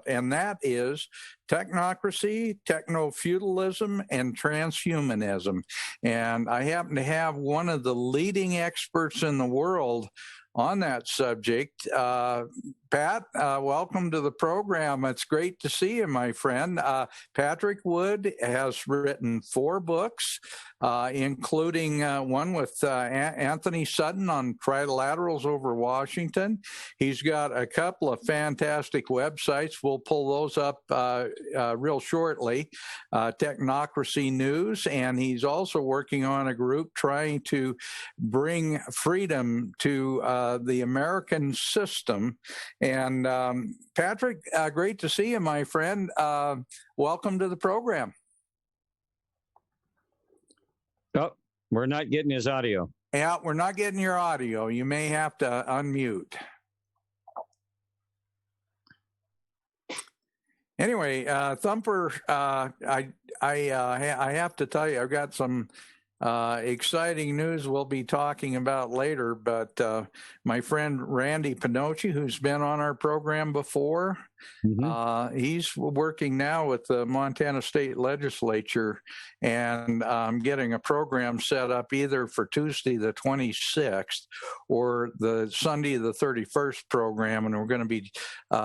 and that is technocracy, techno-feudalism, and transhumanism. And I happen to have one of the leading experts in the world on that subject. Pat, welcome to the program. It's great to see you, my friend. Patrick Wood has written 4 books, including one with Anthony Sutton on trilaterals over Washington. He's got a couple of fantastic websites. We'll pull those up real shortly. Technocracy News, and he's also working on a group trying to bring freedom to the American system. And Patrick, great to see you, my friend. Welcome to the program. Oh, we're not getting his audio. Yeah, we're not getting your audio. You may have to unmute. Anyway, Thumper, I have to tell you, I've got some exciting news we'll be talking about later, but my friend Randy Pinocci, who's been on our program before, he's working now with the Montana State Legislature, and getting a program set up either for Tuesday the 26th or the Sunday the 31st program, and we're going to be,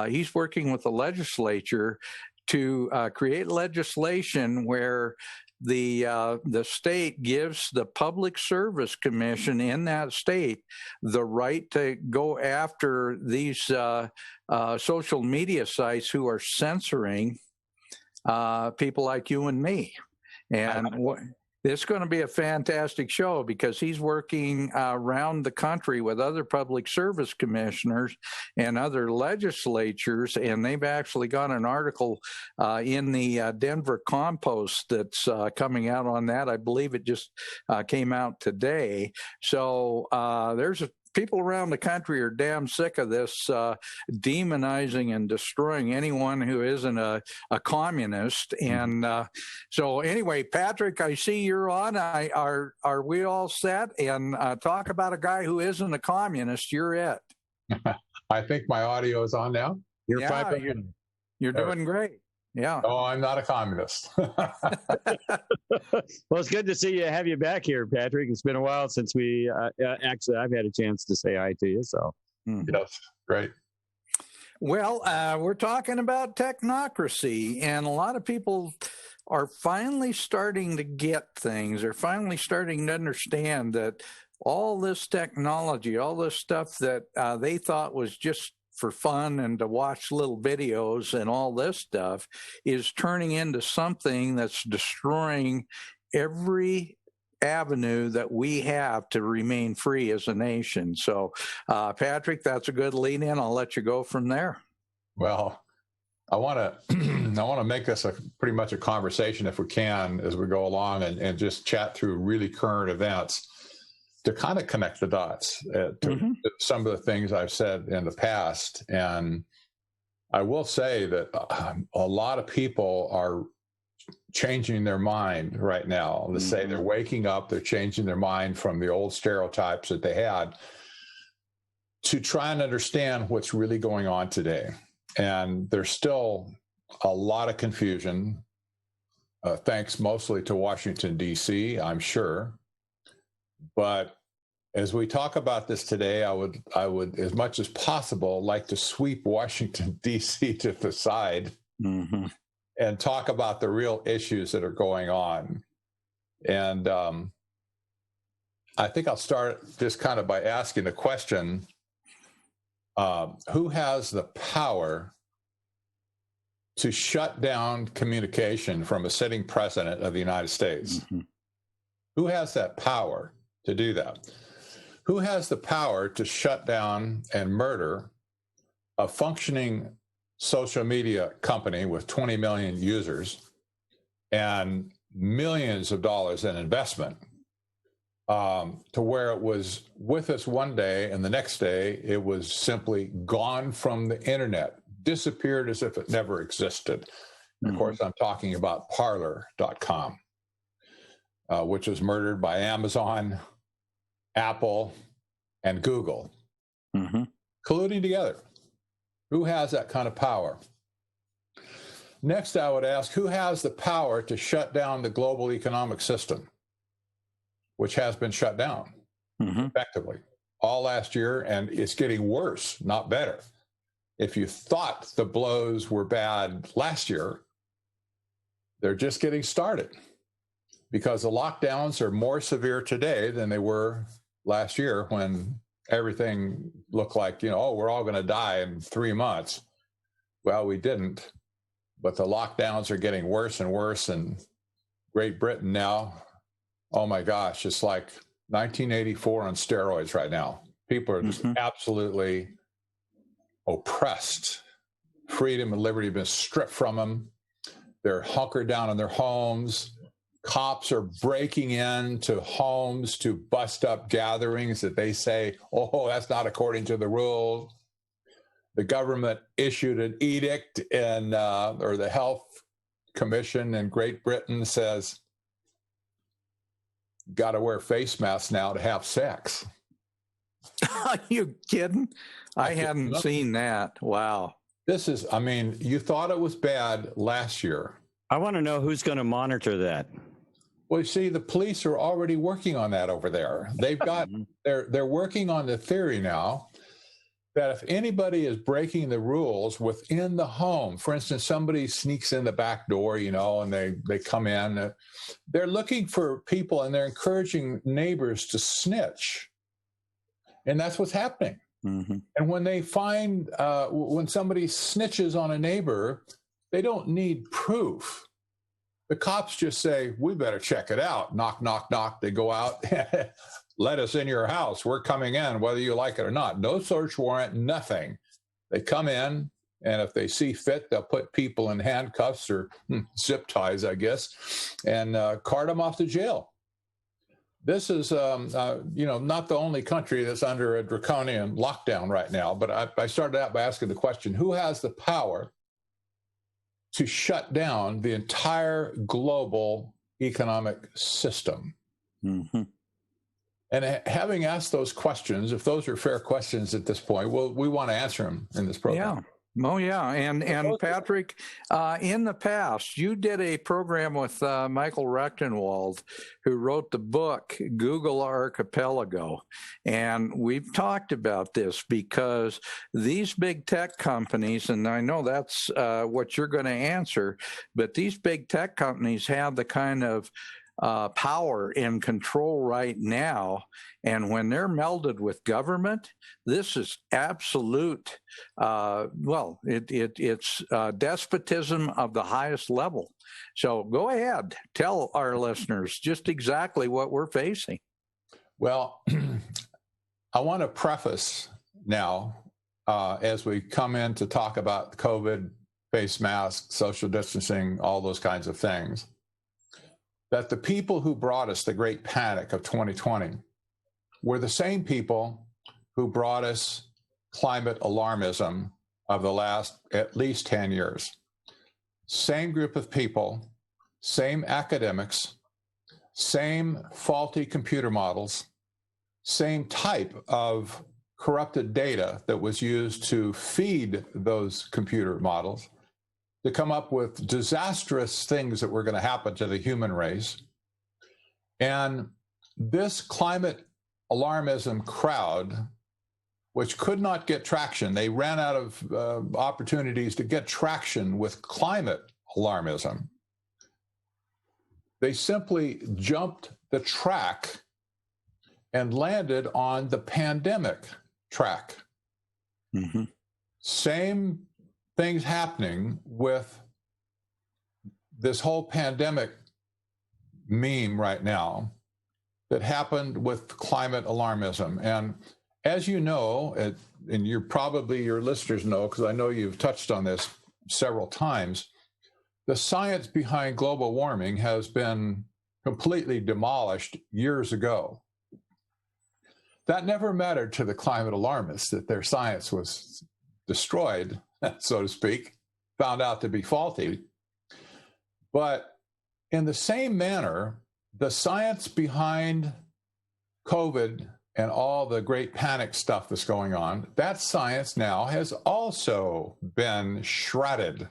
he's working with the legislature to create legislation where the state gives the Public Service Commission in that state the right to go after these social media sites who are censoring people like you and me. And it's going to be a fantastic show because he's working around the country with other public service commissioners and other legislatures, and they've actually got an article in the Denver Compost that's coming out on that. I believe it just came out today. So people around the country are damn sick of this demonizing and destroying anyone who isn't a communist. And so anyway, Patrick, I see you're on. Are we all set? And talk about a guy who isn't a communist. You're it. I think my audio is on now. You're doing great. Yeah. Oh, I'm not a communist. Well, it's good to see you, have you back here, Patrick. It's been a while since we actually, I've had a chance to say hi to you. So, Yes, great. Well, we're talking about technocracy, and a lot of people are finally starting to get things. They're finally starting to understand that all this technology, all this stuff that they thought was just for fun and to watch little videos and all this stuff is turning into something that's destroying every avenue that we have to remain free as a nation. So, Patrick, that's a good lead in. I'll let you go from there. Well, I want to make this pretty much a conversation, if we can, as we go along and just chat through really current events to kind of connect the dots to some of the things I've said in the past. And I will say that a lot of people are changing their mind right now. Let's say they're waking up, they're changing their mind from the old stereotypes that they had to try and understand what's really going on today. And there's still a lot of confusion, thanks mostly to Washington, D.C., I'm sure. But as we talk about this today, I would, as much as possible, like to sweep Washington, D.C. to the side and talk about the real issues that are going on. And I think I'll start just kind of by asking the question, who has the power to shut down communication from a sitting president of the United States? Who has that power to do that? Who has the power to shut down and murder a functioning social media company with 20 million users and millions of dollars in investment, to where it was with us one day and the next day it was simply gone from the internet, disappeared as if it never existed? Of course, I'm talking about Parler.com, which was murdered by Amazon, Apple, and Google, colluding together. Who has that kind of power? Next, I would ask, who has the power to shut down the global economic system, which has been shut down effectively all last year, and it's getting worse, not better. If you thought the blows were bad last year, they're just getting started because the lockdowns are more severe today than they were last year when everything looked like, oh, we're all going to die in 3 months. Well, we didn't, but the lockdowns are getting worse and worse. And Great Britain now, oh my gosh, it's like 1984 on steroids right now. People are just absolutely oppressed. Freedom and liberty have been stripped from them. They're hunkered down in their homes. Cops are breaking into homes to bust up gatherings that they say, oh, that's not according to the rules. The government issued an edict, or the Health Commission in Great Britain says, got to wear face masks now to have sex. Are you kidding? I hadn't seen that. Wow. This is, you thought it was bad last year. I want to know who's going to monitor that. Well, you see, the police are already working on that over there. They've got, they're working on the theory now that if anybody is breaking the rules within the home, for instance, somebody sneaks in the back door, and they come in, they're looking for people and they're encouraging neighbors to snitch. And that's what's happening. And when they find, when somebody snitches on a neighbor, they don't need proof. The cops just say, we better check it out. Knock, knock, knock. They go out. Let us in your house. We're coming in, whether you like it or not. No search warrant, nothing. They come in, and if they see fit, they'll put people in handcuffs or zip ties, I guess, and cart them off to jail. This is, not the only country that's under a draconian lockdown right now. But I started out by asking the question, who has the power to shut down the entire global economic system? And having asked those questions, if those are fair questions at this point, we want to answer them in this program. Yeah. Oh, yeah. And Patrick, in the past, you did a program with Michael Rechtenwald, who wrote the book, Google Archipelago. And we've talked about this because these big tech companies, and I know that's what you're going to answer, but these big tech companies have the kind of power and control right now. And when they're melded with government, this is absolute, it's despotism of the highest level. So go ahead, tell our listeners just exactly what we're facing. Well, I want to preface now, as we come in to talk about COVID, face masks, social distancing, all those kinds of things, that the people who brought us the great panic of 2020 were the same people who brought us climate alarmism of the last at least 10 years. Same group of people, same academics, same faulty computer models, same type of corrupted data that was used to feed those computer models to come up with disastrous things that were going to happen to the human race. And this climate alarmism crowd, which could not get traction, they ran out of opportunities to get traction with climate alarmism. They simply jumped the track and landed on the pandemic track. Same things happening with this whole pandemic meme right now that happened with climate alarmism. And as you know, and you're probably your listeners know, because I know you've touched on this several times, the science behind global warming has been completely demolished years ago. That never mattered to the climate alarmists, that their science was destroyed, so to speak, found out to be faulty. But in the same manner, the science behind COVID and all the great panic stuff that's going on, that science now has also been shredded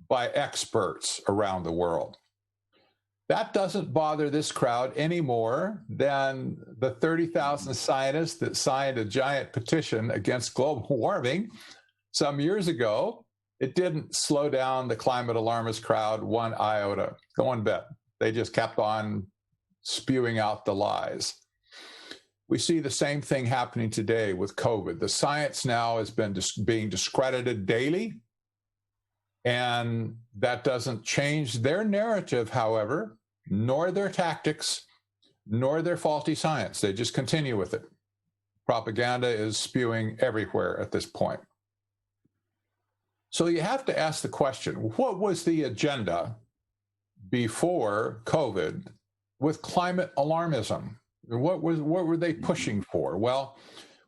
by experts around the world. That doesn't bother this crowd any more than the 30,000 scientists that signed a giant petition against global warming some years ago. It didn't slow down the climate alarmist crowd one iota, one bit. They just kept on spewing out the lies. We see the same thing happening today with COVID. The science now has been being discredited daily, and that doesn't change their narrative, however, nor their tactics, nor their faulty science. They just continue with it. Propaganda is spewing everywhere at this point. So you have to ask the question, what was the agenda before COVID with climate alarmism? What were they pushing for? Well,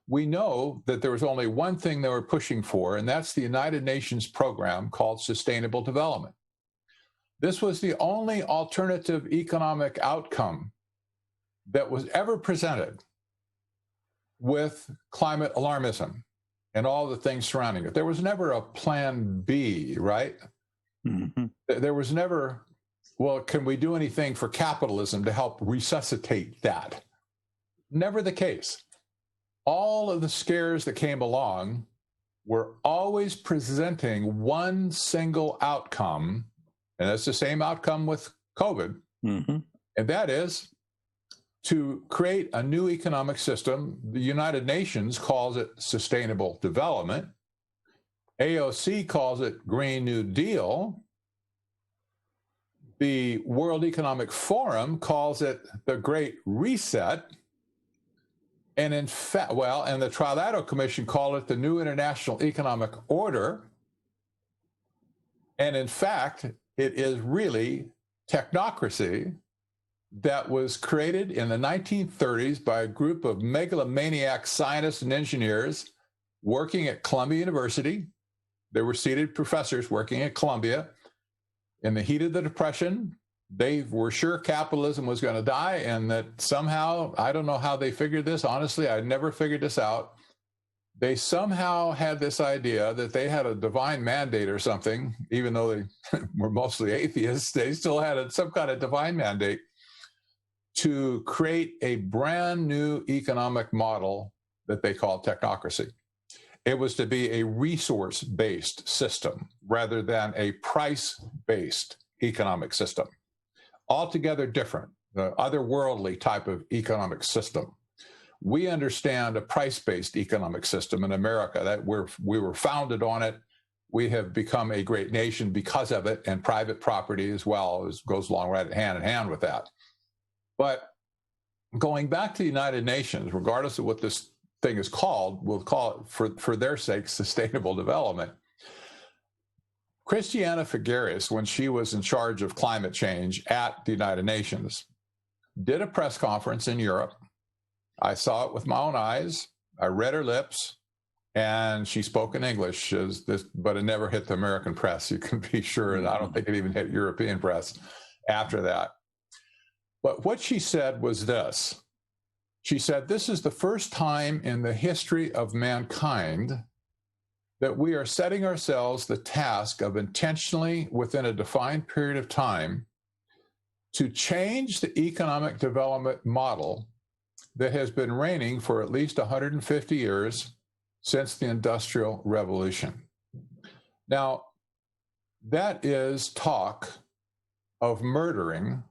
we know that there was only one thing they were pushing for, and that's the United Nations program called Sustainable Development. This was the only alternative economic outcome that was ever presented with climate alarmism and all the things surrounding it. There was never a plan B, right? Mm-hmm. There was never, well, can we do anything for capitalism to help resuscitate that? Never the case. All of the scares that came along were always presenting one single outcome, and that's the same outcome with COVID, mm-hmm. and that is to create a new economic system. The United Nations calls it Sustainable Development. AOC calls it Green New Deal. The World Economic Forum calls it the Great Reset. And in fact, and the Trilateral Commission called it the New International Economic Order. And in fact, it is really technocracy that was created in the 1930s by a group of megalomaniac scientists and engineers working at Columbia University. They were seated professors working at Columbia. In the heat of the Depression, they were sure capitalism was going to die, and that somehow, I don't know how they figured this. Honestly, I never figured this out. They somehow had this idea that they had a divine mandate or something, even though they were mostly atheists. They still had some kind of divine mandate to create a brand new economic model that they called technocracy. It was to be a resource-based system rather than a price-based economic system. Altogether different, the otherworldly type of economic system. We understand a price-based economic system in America, that we were founded on it. We have become a great nation because of it, and private property as well goes along right hand in hand with that. But going back to the United Nations, regardless of what this thing is called, we'll call it, for their sake, Sustainable Development. Christiana Figueres, when she was in charge of climate change at the United Nations, did a press conference in Europe. I saw it with my own eyes. I read her lips, and she spoke in English, but it never hit the American press. You can be sure, and I don't think it even hit European press after that. But what she said was this. She said, this is the first time in the history of mankind that we are setting ourselves the task of intentionally, within a defined period of time, to change the economic development model that has been reigning for at least 150 years since the Industrial Revolution. Now, that is talk of murdering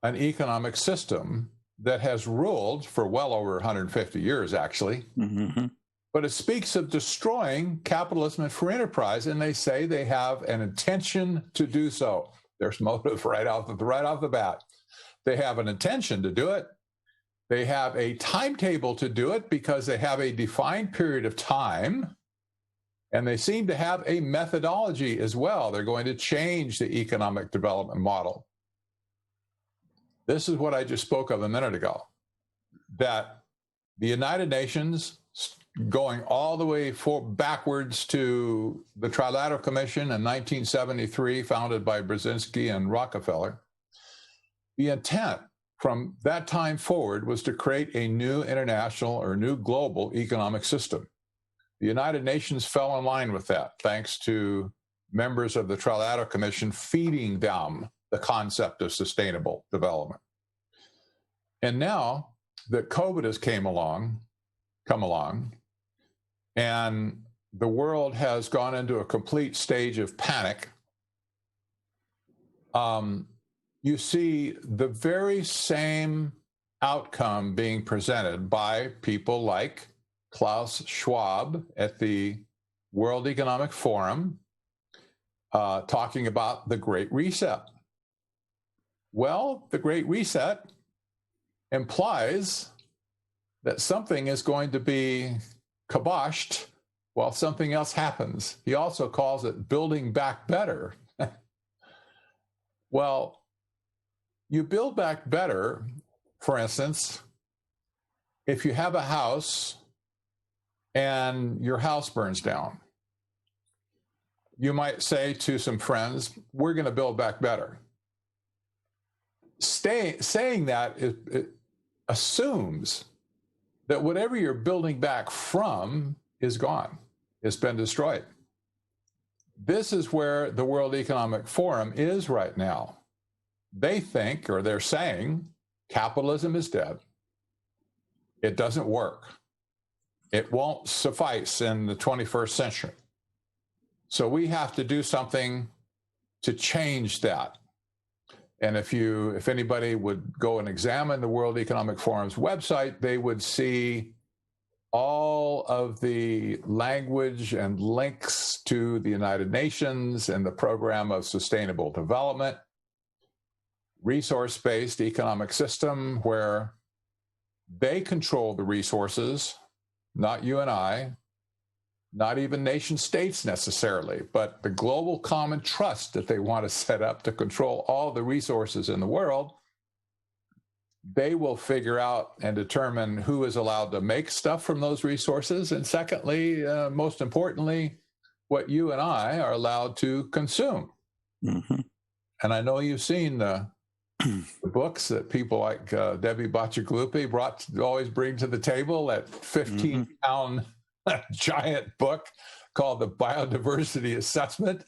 an economic system that has ruled for well over 150 years, actually. Mm-hmm. But it speaks of destroying capitalism and free enterprise, and they say they have an intention to do so. There's motive right off the bat. They have an intention to do it. They have a timetable to do it because they have a defined period of time, and they seem to have a methodology as well. They're going to change the economic development model. This is what I just spoke of a minute ago, that the United Nations, going all the way backwards to the Trilateral Commission in 1973, founded by Brzezinski and Rockefeller, the intent from that time forward was to create a new international or new global economic system. The United Nations fell in line with that, thanks to members of the Trilateral Commission feeding them the concept of sustainable development. And now that COVID has come along, and the world has gone into a complete stage of panic, you see the very same outcome being presented by people like Klaus Schwab at the World Economic Forum, talking about the Great Reset. Well, the Great Reset implies that something is going to be kiboshed while something else happens. He also calls it building back better. Well, you build back better, for instance, if you have a house and your house burns down. You might say to some friends, we're going to build back better. Saying that it assumes that whatever you're building back from is gone. It's been destroyed. This is where the World Economic Forum is right now. They think, or they're saying, capitalism is dead. It doesn't work. It won't suffice in the 21st century. So we have to do something to change that. And if anybody would go and examine the World Economic Forum's website, they would see all of the language and links to the United Nations and the Program of Sustainable Development, resource-based economic system where they control the resources, not you and I, not even nation states necessarily, but the global common trust that they want to set up to control all the resources in the world. They will figure out and determine who is allowed to make stuff from those resources. And secondly, most importantly, what you and I are allowed to consume. Mm-hmm. And I know you've seen the books that people like Debbie Bacigalupi always bring to the table, that 15-pound giant book called The Biodiversity Assessment.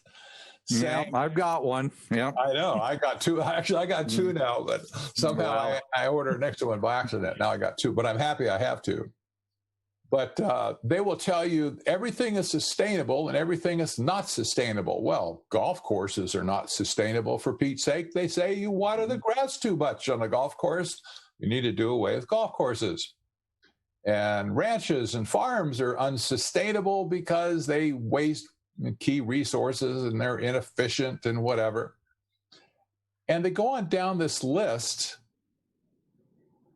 Yeah, I've got one. Yeah, I know. I got two. Actually, I got two now, but somehow I ordered an extra one by accident. Now I got two, but I'm happy I have two. But they will tell you everything is sustainable and everything is not sustainable. Well, golf courses are not sustainable, for Pete's sake. They say you water the grass too much on a golf course. You need to do away with golf courses. And ranches and farms are unsustainable because they waste key resources and they're inefficient and whatever. And they go on down this list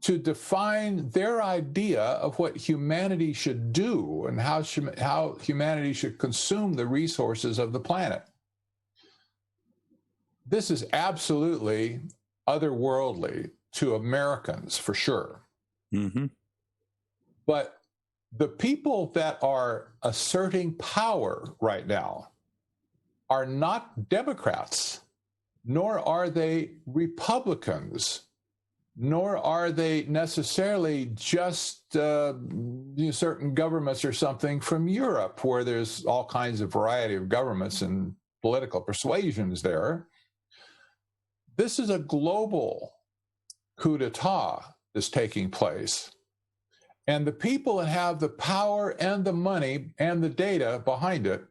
to define their idea of what humanity should do and how humanity should consume the resources of the planet. This is absolutely otherworldly to Americans, for sure. Mm-hmm. But the people that are asserting power right now are not Democrats, nor are they Republicans, nor are they necessarily just certain governments or something from Europe, where there's all kinds of variety of governments and political persuasions there. This is a global coup d'etat that's taking place. And the people that have the power and the money and the data behind it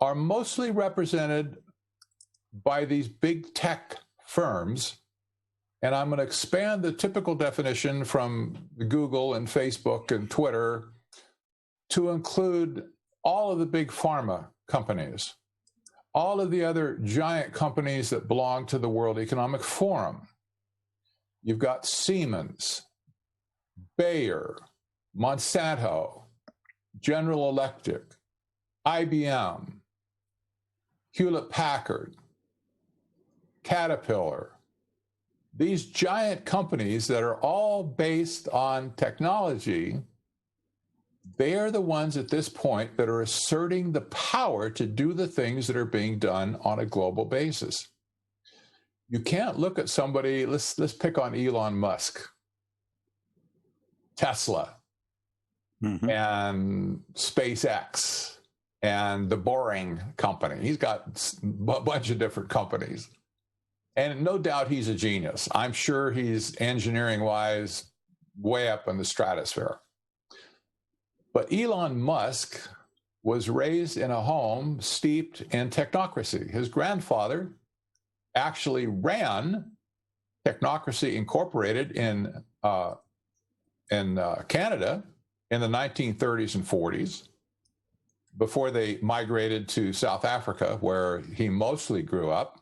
are mostly represented by these big tech firms. And I'm going to expand the typical definition from Google and Facebook and Twitter to include all of the big pharma companies, all of the other giant companies that belong to the World Economic Forum. You've got Siemens, Bayer, Monsanto, General Electric, IBM, Hewlett-Packard, Caterpillar. These giant companies that are all based on technology, they are the ones at this point that are asserting the power to do the things that are being done on a global basis. You can't look at somebody, let's pick on Elon Musk, Tesla, and SpaceX, and the Boring Company. He's got a bunch of different companies. And no doubt he's a genius. I'm sure he's engineering-wise way up in the stratosphere. But Elon Musk was raised in a home steeped in technocracy. His grandfather actually ran Technocracy Incorporated in Canada in the 1930s and 40s, before they migrated to South Africa, where he mostly grew up.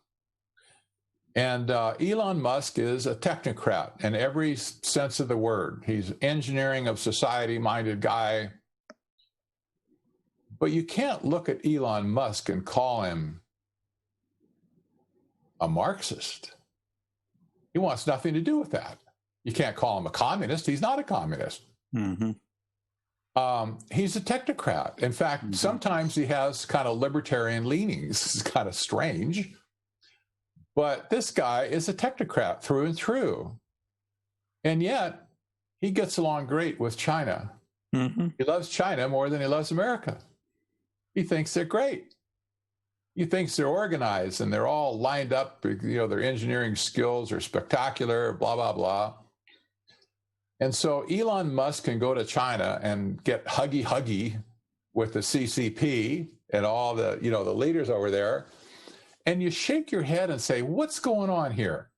And Elon Musk is a technocrat in every sense of the word. He's engineering of society-minded guy. But you can't look at Elon Musk and call him a Marxist. He wants nothing to do with that. You can't call him a communist. He's not a communist. Mm-hmm. He's a technocrat. In fact, sometimes he has kind of libertarian leanings. It's kind of strange. But this guy is a technocrat through and through. And yet, he gets along great with China. Mm-hmm. He loves China more than he loves America. He thinks they're great. He thinks they're organized and they're all lined up. You know, their engineering skills are spectacular, blah, blah, blah. And so Elon Musk can go to China and get huggy with the CCP and all the, you know, the leaders over there. And you shake your head and say, what's going on here?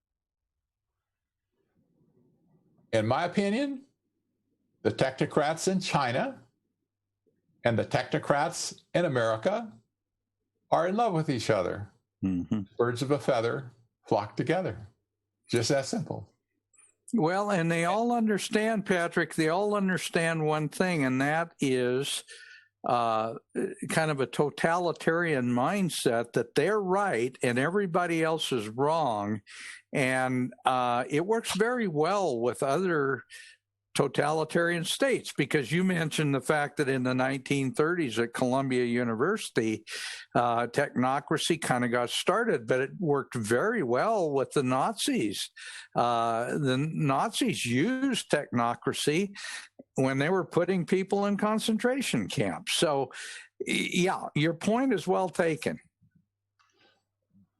In my opinion, the technocrats in China and the technocrats in America are in love with each other. Mm-hmm. Birds of a feather flock together. Just that simple. Well, and they all understand, Patrick, they all understand one thing, and that is kind of a totalitarian mindset that they're right and everybody else is wrong. And it works very well with other totalitarian states, because you mentioned the fact that in the 1930s at Columbia University, technocracy kind of got started, but it worked very well with the Nazis. The Nazis used technocracy when they were putting people in concentration camps. So, yeah, your point is well taken.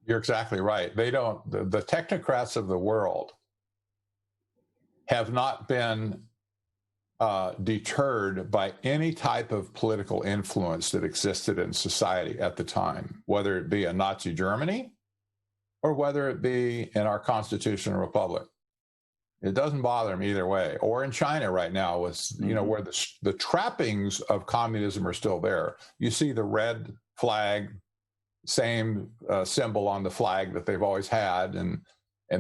You're exactly right. They don't, the technocrats of the world have not been deterred by any type of political influence that existed in society at the time, whether it be in Nazi Germany or whether it be in our constitutional republic. It doesn't bother them either way. Or in China right now, with, you know, where the trappings of communism are still there. You see the red flag, same symbol on the flag that they've always had, and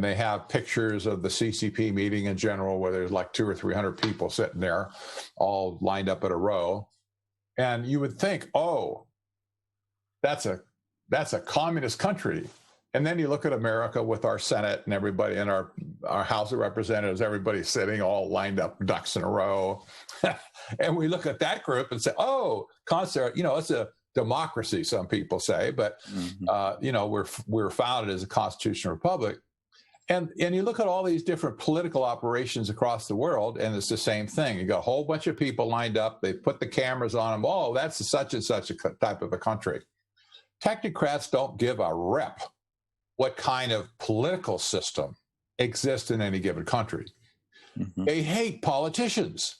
they have pictures of the CCP meeting in general, where there's like 200 or 300 people sitting there, all lined up in a row. And you would think, oh, that's a communist country. And then you look at America with our Senate and everybody in our House of Representatives, everybody sitting all lined up, ducks in a row. And we look at that group and say, oh, you know, it's a democracy, some people say, but you know, we're founded as a constitutional republic. And you look at all these different political operations across the world, and it's the same thing. You got a whole bunch of people lined up. They put the cameras on them. Oh, that's such and such a type of a country. Technocrats don't give a rep what kind of political system exists in any given country. Mm-hmm. They hate politicians.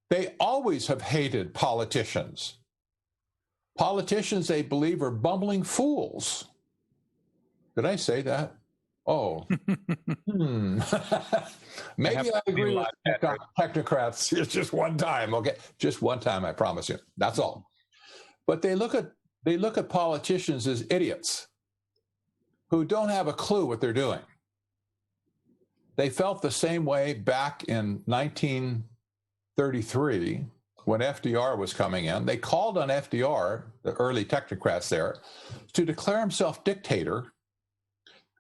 They always have hated politicians. Politicians, they believe, are bumbling fools. Did I say that? Oh, maybe I agree with technocrats. It's just one time, okay? Just one time, I promise you. That's all. But they look at politicians as idiots who don't have a clue what they're doing. They felt the same way back in 1933 when FDR was coming in. They called on FDR, the early technocrats there, to declare himself dictator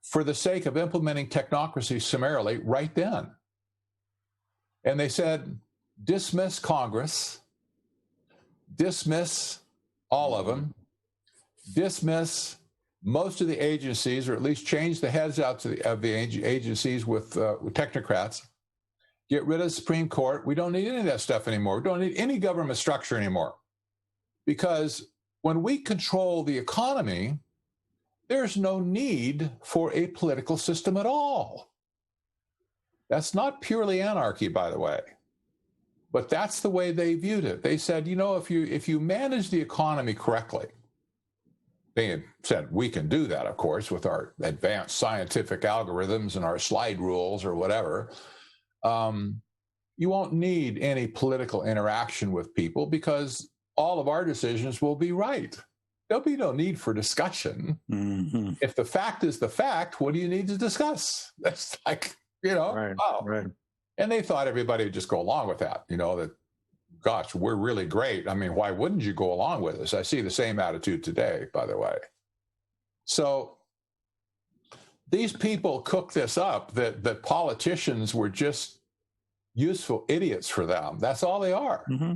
for the sake of implementing technocracy summarily right then. And they said, dismiss Congress, dismiss all of them, dismiss most of the agencies, or at least change the heads out of the agencies with technocrats, get rid of the Supreme Court. We don't need any of that stuff anymore. We don't need any government structure anymore, because when we control the economy, there's no need for a political system at all. That's not purely anarchy, by the way, but that's the way they viewed it. They said, you know, if you manage the economy correctly, they said we can do that, of course, with our advanced scientific algorithms and our slide rules or whatever. You won't need any political interaction with people because all of our decisions will be right. There'll be no need for discussion. Mm-hmm. If the fact is the fact, what do you need to discuss? That's like, you know, Right, oh. right. And they thought everybody would just go along with that, you know, that, gosh, we're really great. I mean, why wouldn't you go along with us? I see the same attitude today, by the way. So these people cook this up, that politicians were just useful idiots for them. That's all they are. Mm-hmm.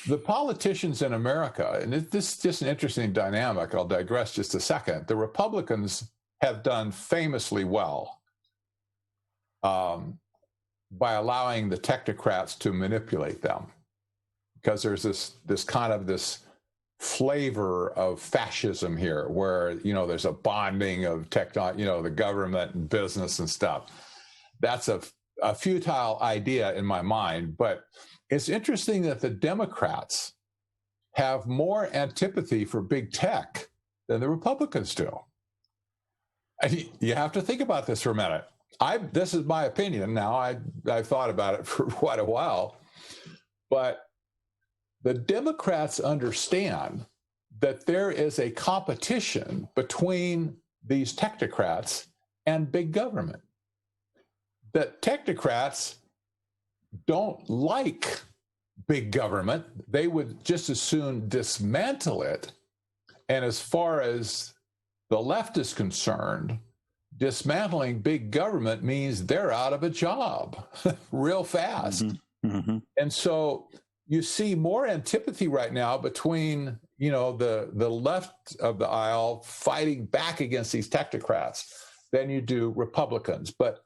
The politicians in America, and this is just an interesting dynamic, I'll digress just a second. The Republicans have done famously well by allowing the technocrats to manipulate them, because there's this kind of this flavor of fascism here, where, you know, there's a bonding of the government and business and stuff. That's a futile idea in my mind, but it's interesting that the Democrats have more antipathy for big tech than the Republicans do. And you have to think about this for a minute. This is my opinion now. I've thought about it for quite a while, but the Democrats understand that there is a competition between these technocrats and big government. That technocrats don't like big government. They would just as soon dismantle it. And as far as the left is concerned, dismantling big government means they're out of a job real fast. Mm-hmm. Mm-hmm. And so you see more antipathy right now between, you know, the left of the aisle fighting back against these technocrats than you do Republicans. But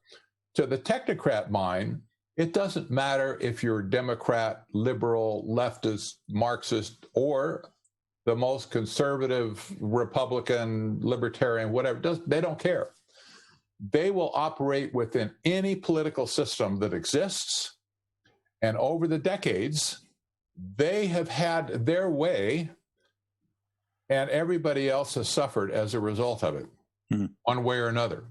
to the technocrat mind, it doesn't matter if you're Democrat, liberal, leftist, Marxist, or the most conservative Republican, libertarian, whatever. They don't care. They will operate within any political system that exists. And over the decades, they have had their way, and everybody else has suffered as a result of it, one way or another.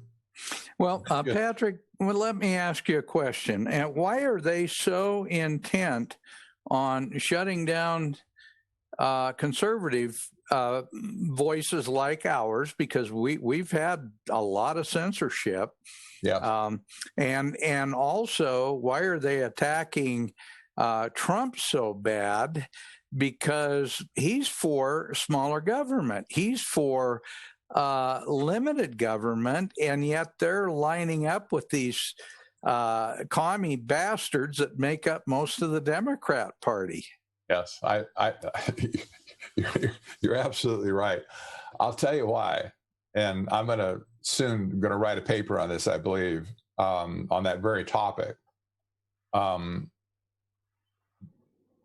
Well, Patrick, let me ask you a question. And why are they so intent on shutting down conservative voices like ours? Because we've had a lot of censorship. Yeah. And also, why are they attacking Trump so bad? Because he's for smaller government. He's for limited government, and yet they're lining up with these commie bastards that make up most of the Democrat Party. Yes, you're absolutely right. I'll tell you why, and I'm soon going to write a paper on this, I believe, on that very topic.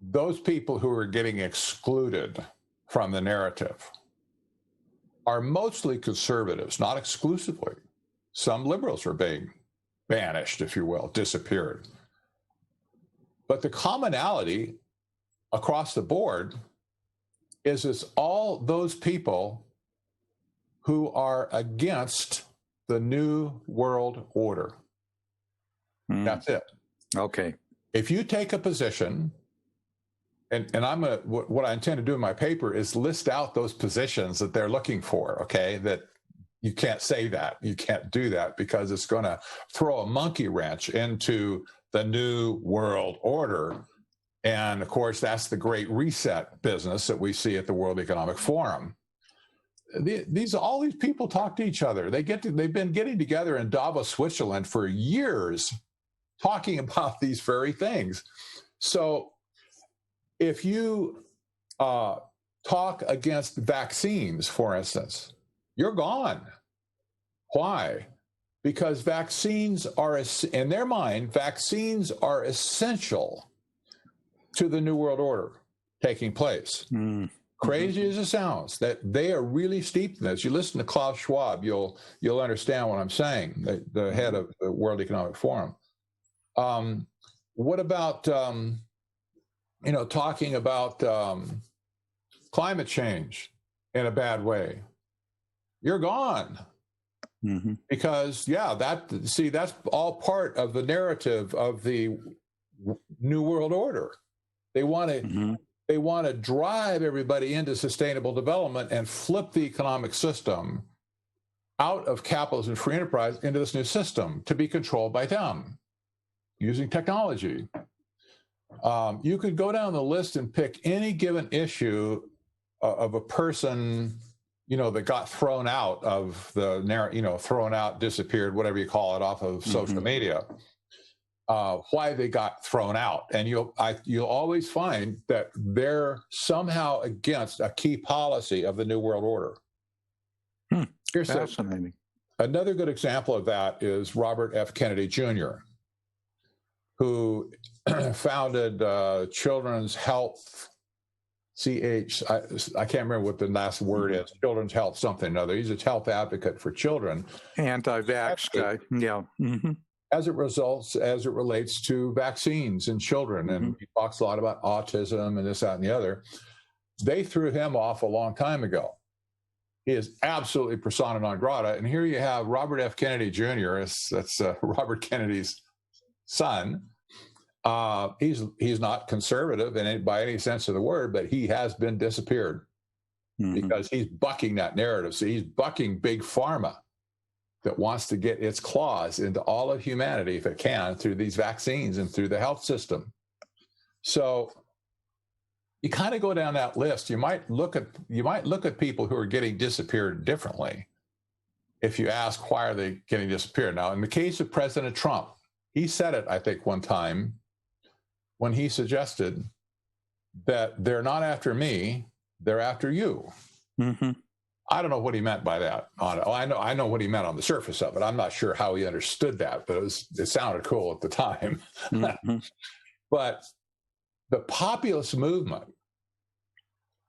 Those people who are getting excluded from the narrative are mostly conservatives, not exclusively. Some liberals are being banished, if you will, disappeared. But the commonality across the board is all those people who are against the New World Order. That's it. Okay. If you take a position, and what I intend to do in my paper is list out those positions that they're looking for, okay? That you can't say that. You can't do that because it's going to throw a monkey wrench into the New World Order. And of course, that's the great reset business that we see at the World Economic Forum. All these people talk to each other. They've been getting together in Davos, Switzerland for years, talking about these very things. So if you talk against vaccines, for instance, you're gone. Why? Because vaccines are, in their mind, vaccines are essential to the New World Order taking place. crazy as it sounds, that they are really steeped in this. You listen to Klaus Schwab, you'll understand what I'm saying, the head of the World Economic Forum. What about, talking about climate change in a bad way? You're gone. Mm-hmm. Because, that's all part of the narrative of the New World Order. They want to drive everybody into sustainable development and flip the economic system out of capitalism and free enterprise into this new system to be controlled by them using technology. You could go down the list and pick any given issue of a person, that got thrown out of the narrative, thrown out, disappeared, whatever you call it, off of social media. Why they got thrown out, and you'll always find that they're somehow against a key policy of the New World Order. Here's fascinating. Another good example of that is Robert F. Kennedy Jr., who founded Children's Health. I can't remember what the last word is. Children's Health something or other. He's a health advocate for children. Anti-vax guy. Yeah. Mm-hmm. As it relates to vaccines in children, and he talks a lot about autism and this, that, and the other. They threw him off a long time ago. He is absolutely persona non grata. And here you have Robert F. Kennedy Jr. That's Robert Kennedy's son. He's not conservative by any sense of the word, but he has been disappeared because he's bucking that narrative. So he's bucking big pharma that wants to get its claws into all of humanity, if it can, through these vaccines and through the health system. So you kind of go down that list. You might look at people who are getting disappeared differently. If you ask, why are they getting disappeared? Now, in the case of President Trump, he said it, I think, one time when he suggested that they're not after me, they're after you. Mm-hmm. I don't know what he meant by that. I know what he meant on the surface of it. I'm not sure how he understood that, but it sounded cool at the time. Mm-hmm. But the populist movement,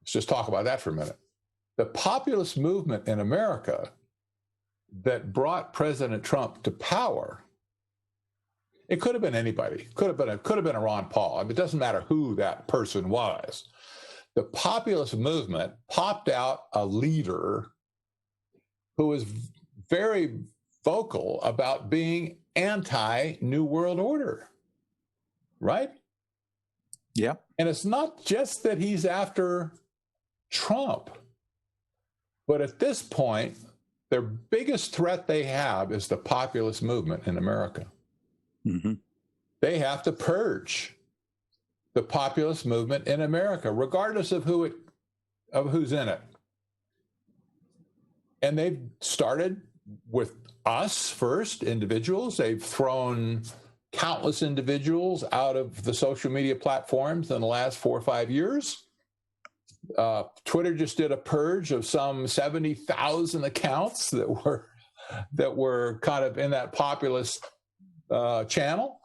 let's just talk about that for a minute. The populist movement in America that brought President Trump to power, it could have been anybody. Could have been a Ron Paul. I mean, it doesn't matter who that person was. The populist movement popped out a leader who was very vocal about being anti-New World Order, right? Yeah. And it's not just that he's after Trump, but at this point, their biggest threat they have is the populist movement in America. Mm-hmm. They have to purge the populist movement in America, regardless of who's in it. And they've started with us first, individuals. They've thrown countless individuals out of the social media platforms in the last 4 or 5 years. Twitter just did a purge of some 70,000 accounts that were kind of in that populist channel.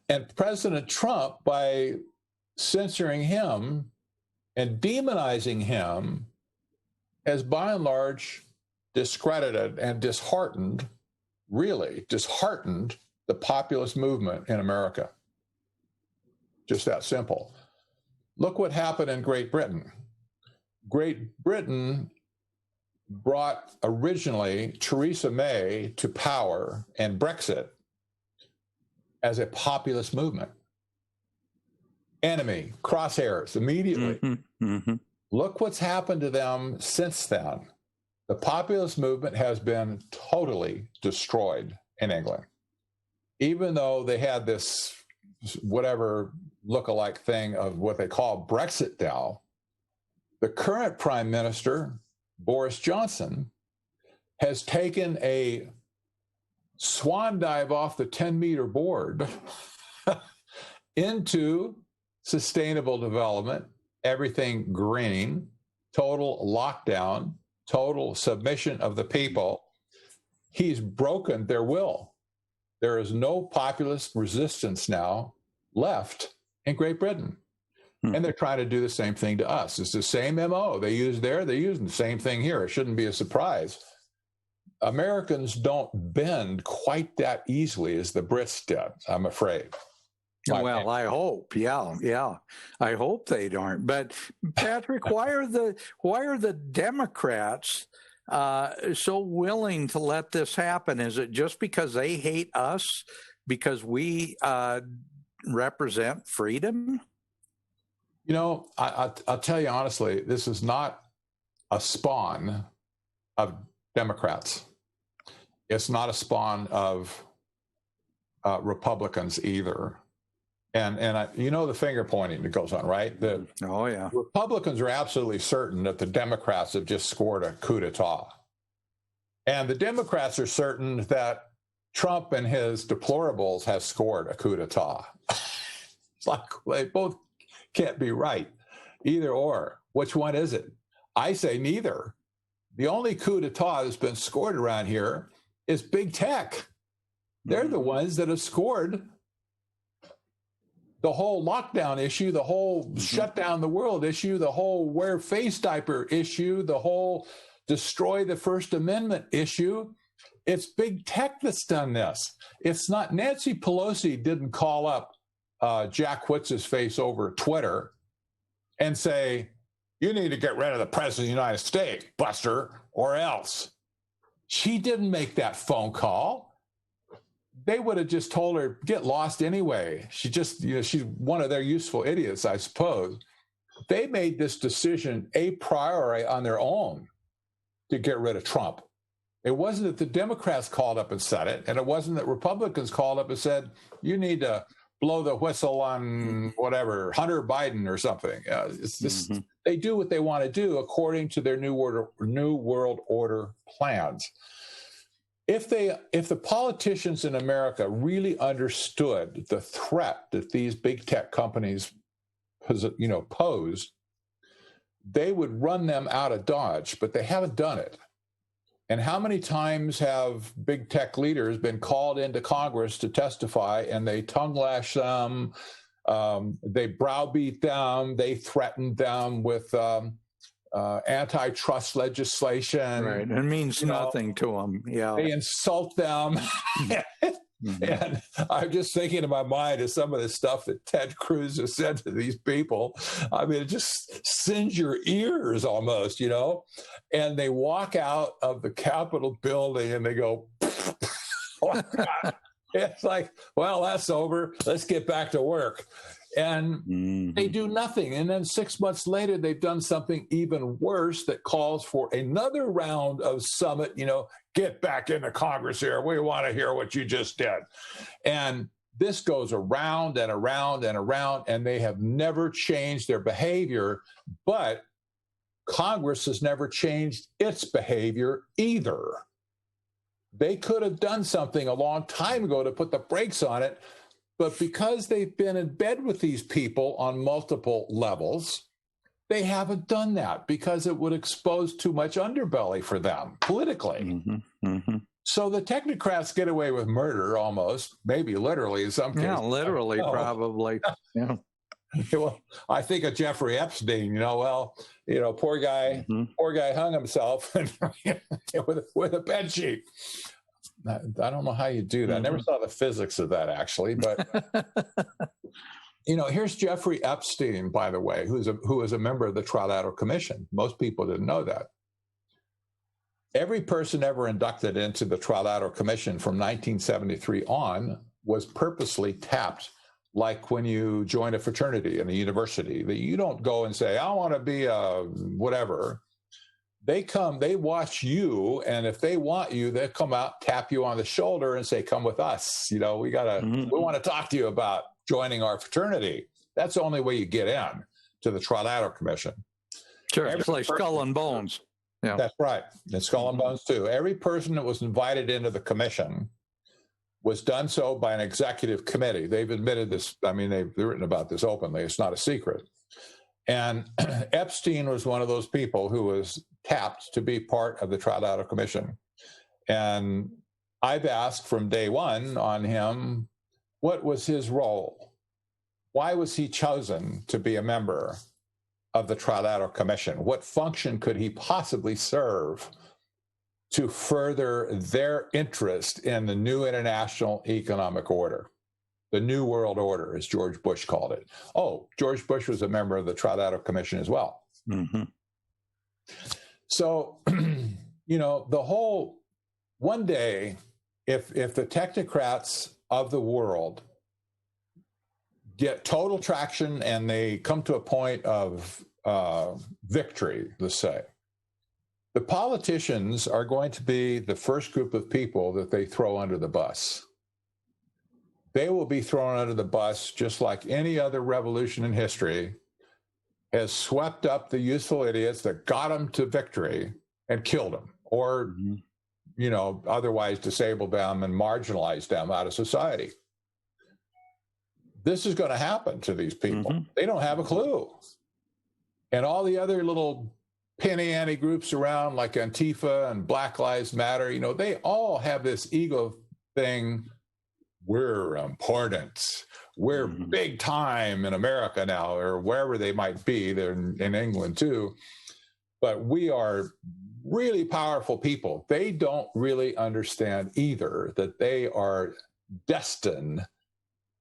And President Trump, by censoring him and demonizing him, has by and large discredited and disheartened the populist movement in America. Just that simple. Look what happened in Great Britain. Great Britain brought originally Theresa May to power and Brexit as a populist movement. Enemy, crosshairs, immediately. Mm-hmm. Mm-hmm. Look what's happened to them since then. The populist movement has been totally destroyed in England. Even though they had this whatever look-alike thing of what they call Brexit now, the current Prime Minister, Boris Johnson, has taken a swan dive off the 10-meter board into sustainable development, everything green, total lockdown, total submission of the people. He's broken their will. There is no populist resistance now left in Great Britain. And they're trying to do the same thing to us. It's the same MO they use there. They're using the same thing here. It shouldn't be a surprise. Americans don't bend quite that easily as the Brits did, I'm afraid. Well, I hope, yeah. I hope they don't. But Patrick, why are the Democrats so willing to let this happen? Is it just because they hate us because we represent freedom? You know, I'll tell you honestly, this is not a spawn of Democrats. It's not a spawn of Republicans either. And you know the finger pointing that goes on, right? Oh, yeah. Republicans are absolutely certain that the Democrats have just scored a coup d'etat. And the Democrats are certain that Trump and his deplorables have scored a coup d'etat. It's like they both can't be right, either or. Which one is it? I say neither. The only coup d'etat that's been scored around here is big tech. They're the ones that have scored the whole lockdown issue, the whole shut down the world issue, the whole wear face diaper issue, the whole destroy the First Amendment issue. It's big tech that's done this. It's not Nancy Pelosi didn't call up Jack What's-his face over Twitter and say, you need to get rid of the president of the United States, Buster, or else. She didn't make that phone call. They would have just told her, get lost anyway. She just, she's one of their useful idiots, I suppose. They made this decision a priori on their own to get rid of Trump. It wasn't that the Democrats called up and said it, and it wasn't that Republicans called up and said, you need to blow the whistle on whatever, Hunter Biden or something. It's just, they do what they want to do according to their New World Order plans. If the politicians in America really understood the threat that these big tech companies pose, they would run them out of Dodge, but they haven't done it. And how many times have big tech leaders been called into Congress to testify and they tongue lash them, they browbeat them, they threatened them with antitrust legislation. Right. It means nothing to them. Yeah. They insult them. And I'm just thinking in my mind of some of the stuff that Ted Cruz has said to these people. I mean, it just sends your ears almost, And they walk out of the Capitol building and they go, oh, God. It's like, well, that's over. Let's get back to work. And they do nothing. And then 6 months later, they've done something even worse that calls for another round of summit, get back into Congress here. We want to hear what you just did. And this goes around and around and around, and they have never changed their behavior. But Congress has never changed its behavior either. They could have done something a long time ago to put the brakes on it. But because they've been in bed with these people on multiple levels, they haven't done that because it would expose too much underbelly for them politically. So the technocrats get away with murder almost, maybe literally in some cases. Yeah, literally, probably. Yeah. Well, I think of Jeffrey Epstein, poor guy hung himself with a bed sheet. I don't know how you do that. I never saw the physics of that, actually. But, here's Jeffrey Epstein, by the way, who was a member of the Trilateral Commission. Most people didn't know that. Every person ever inducted into the Trilateral Commission from 1973 on was purposely tapped, like when you join a fraternity in a university, that you don't go and say, I want to be a whatever. They come, they watch you, and if they want you, they come out, tap you on the shoulder, and say, "Come with us. We want to talk to you about joining our fraternity." That's the only way you get in to the Trilateral Commission. Sure, it's like Skull and Bones. Yeah, that's right. And Skull and Bones too. Every person that was invited into the commission was done so by an executive committee. They've admitted this. I mean, they've written about this openly. It's not a secret. And Epstein was one of those people who was tapped to be part of the Trilateral Commission. And I've asked from day one on him, what was his role? Why was he chosen to be a member of the Trilateral Commission? What function could he possibly serve to further their interest in the new international economic order, the New World Order, as George Bush called it? Oh, George Bush was a member of the Trilateral Commission as well. Mm-hmm. So, the whole, one day, if the technocrats of the world get total traction and they come to a point of victory, let's say, the politicians are going to be the first group of people that they throw under the bus. They will be thrown under the bus just like any other revolution in history has swept up the useful idiots that got them to victory and killed them, or, otherwise disabled them and marginalized them out of society. This is going to happen to these people. Mm-hmm. They don't have a clue. And all the other little penny ante groups around, like Antifa and Black Lives Matter, they all have this ego thing. We're important. We're big time in America now, or wherever they might be. They're in England too. But we are really powerful people. They don't really understand either that they are destined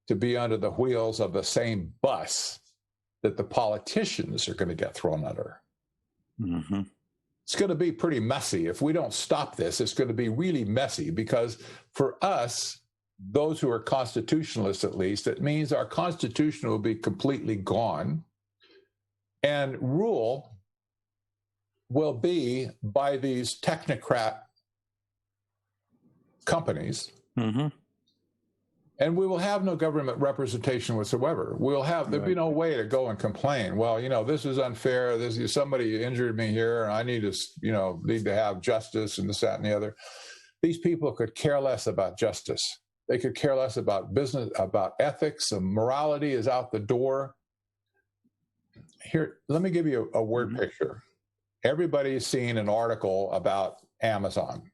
to be under the wheels of the same bus that the politicians are going to get thrown under. Mm-hmm. It's going to be pretty messy. If we don't stop this, it's going to be really messy, because for us, those who are constitutionalists at least, it means our constitution will be completely gone, and rule will be by these technocrat companies. Mm-hmm. And we will have no government representation whatsoever. There'll be no way to go and complain. Well, this is unfair. Somebody injured me here, and I need to have justice, and this, that, and the other. These people could care less about justice. They could care less about business, about ethics, and morality is out the door. Here, let me give you a word picture. Everybody's seen an article about Amazon,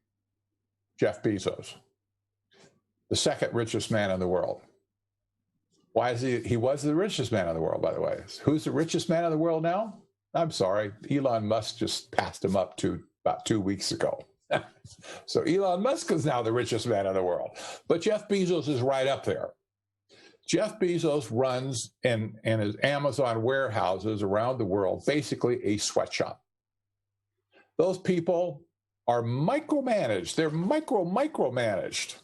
Jeff Bezos, the second richest man in the world. Why is he was the richest man in the world, by the way. Who's the richest man in the world now? I'm sorry, Elon Musk just passed him up to about 2 weeks ago. So Elon Musk is now the richest man in the world. But Jeff Bezos is right up there. Jeff Bezos runs in his Amazon warehouses around the world, basically a sweatshop. Those people are micromanaged. They're micromanaged.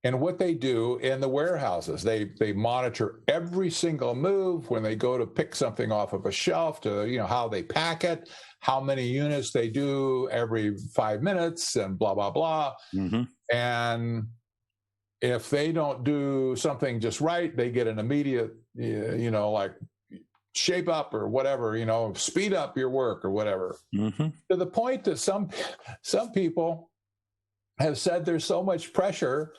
And what they do in the warehouses, they monitor every single move when they go to pick something off of a shelf, to how they pack it, how many units they do every 5 minutes, and blah blah blah. Mm-hmm. And if they don't do something just right, they get an immediate, like shape up or whatever, speed up your work or whatever. Mm-hmm. To the point that some people have said there's so much pressure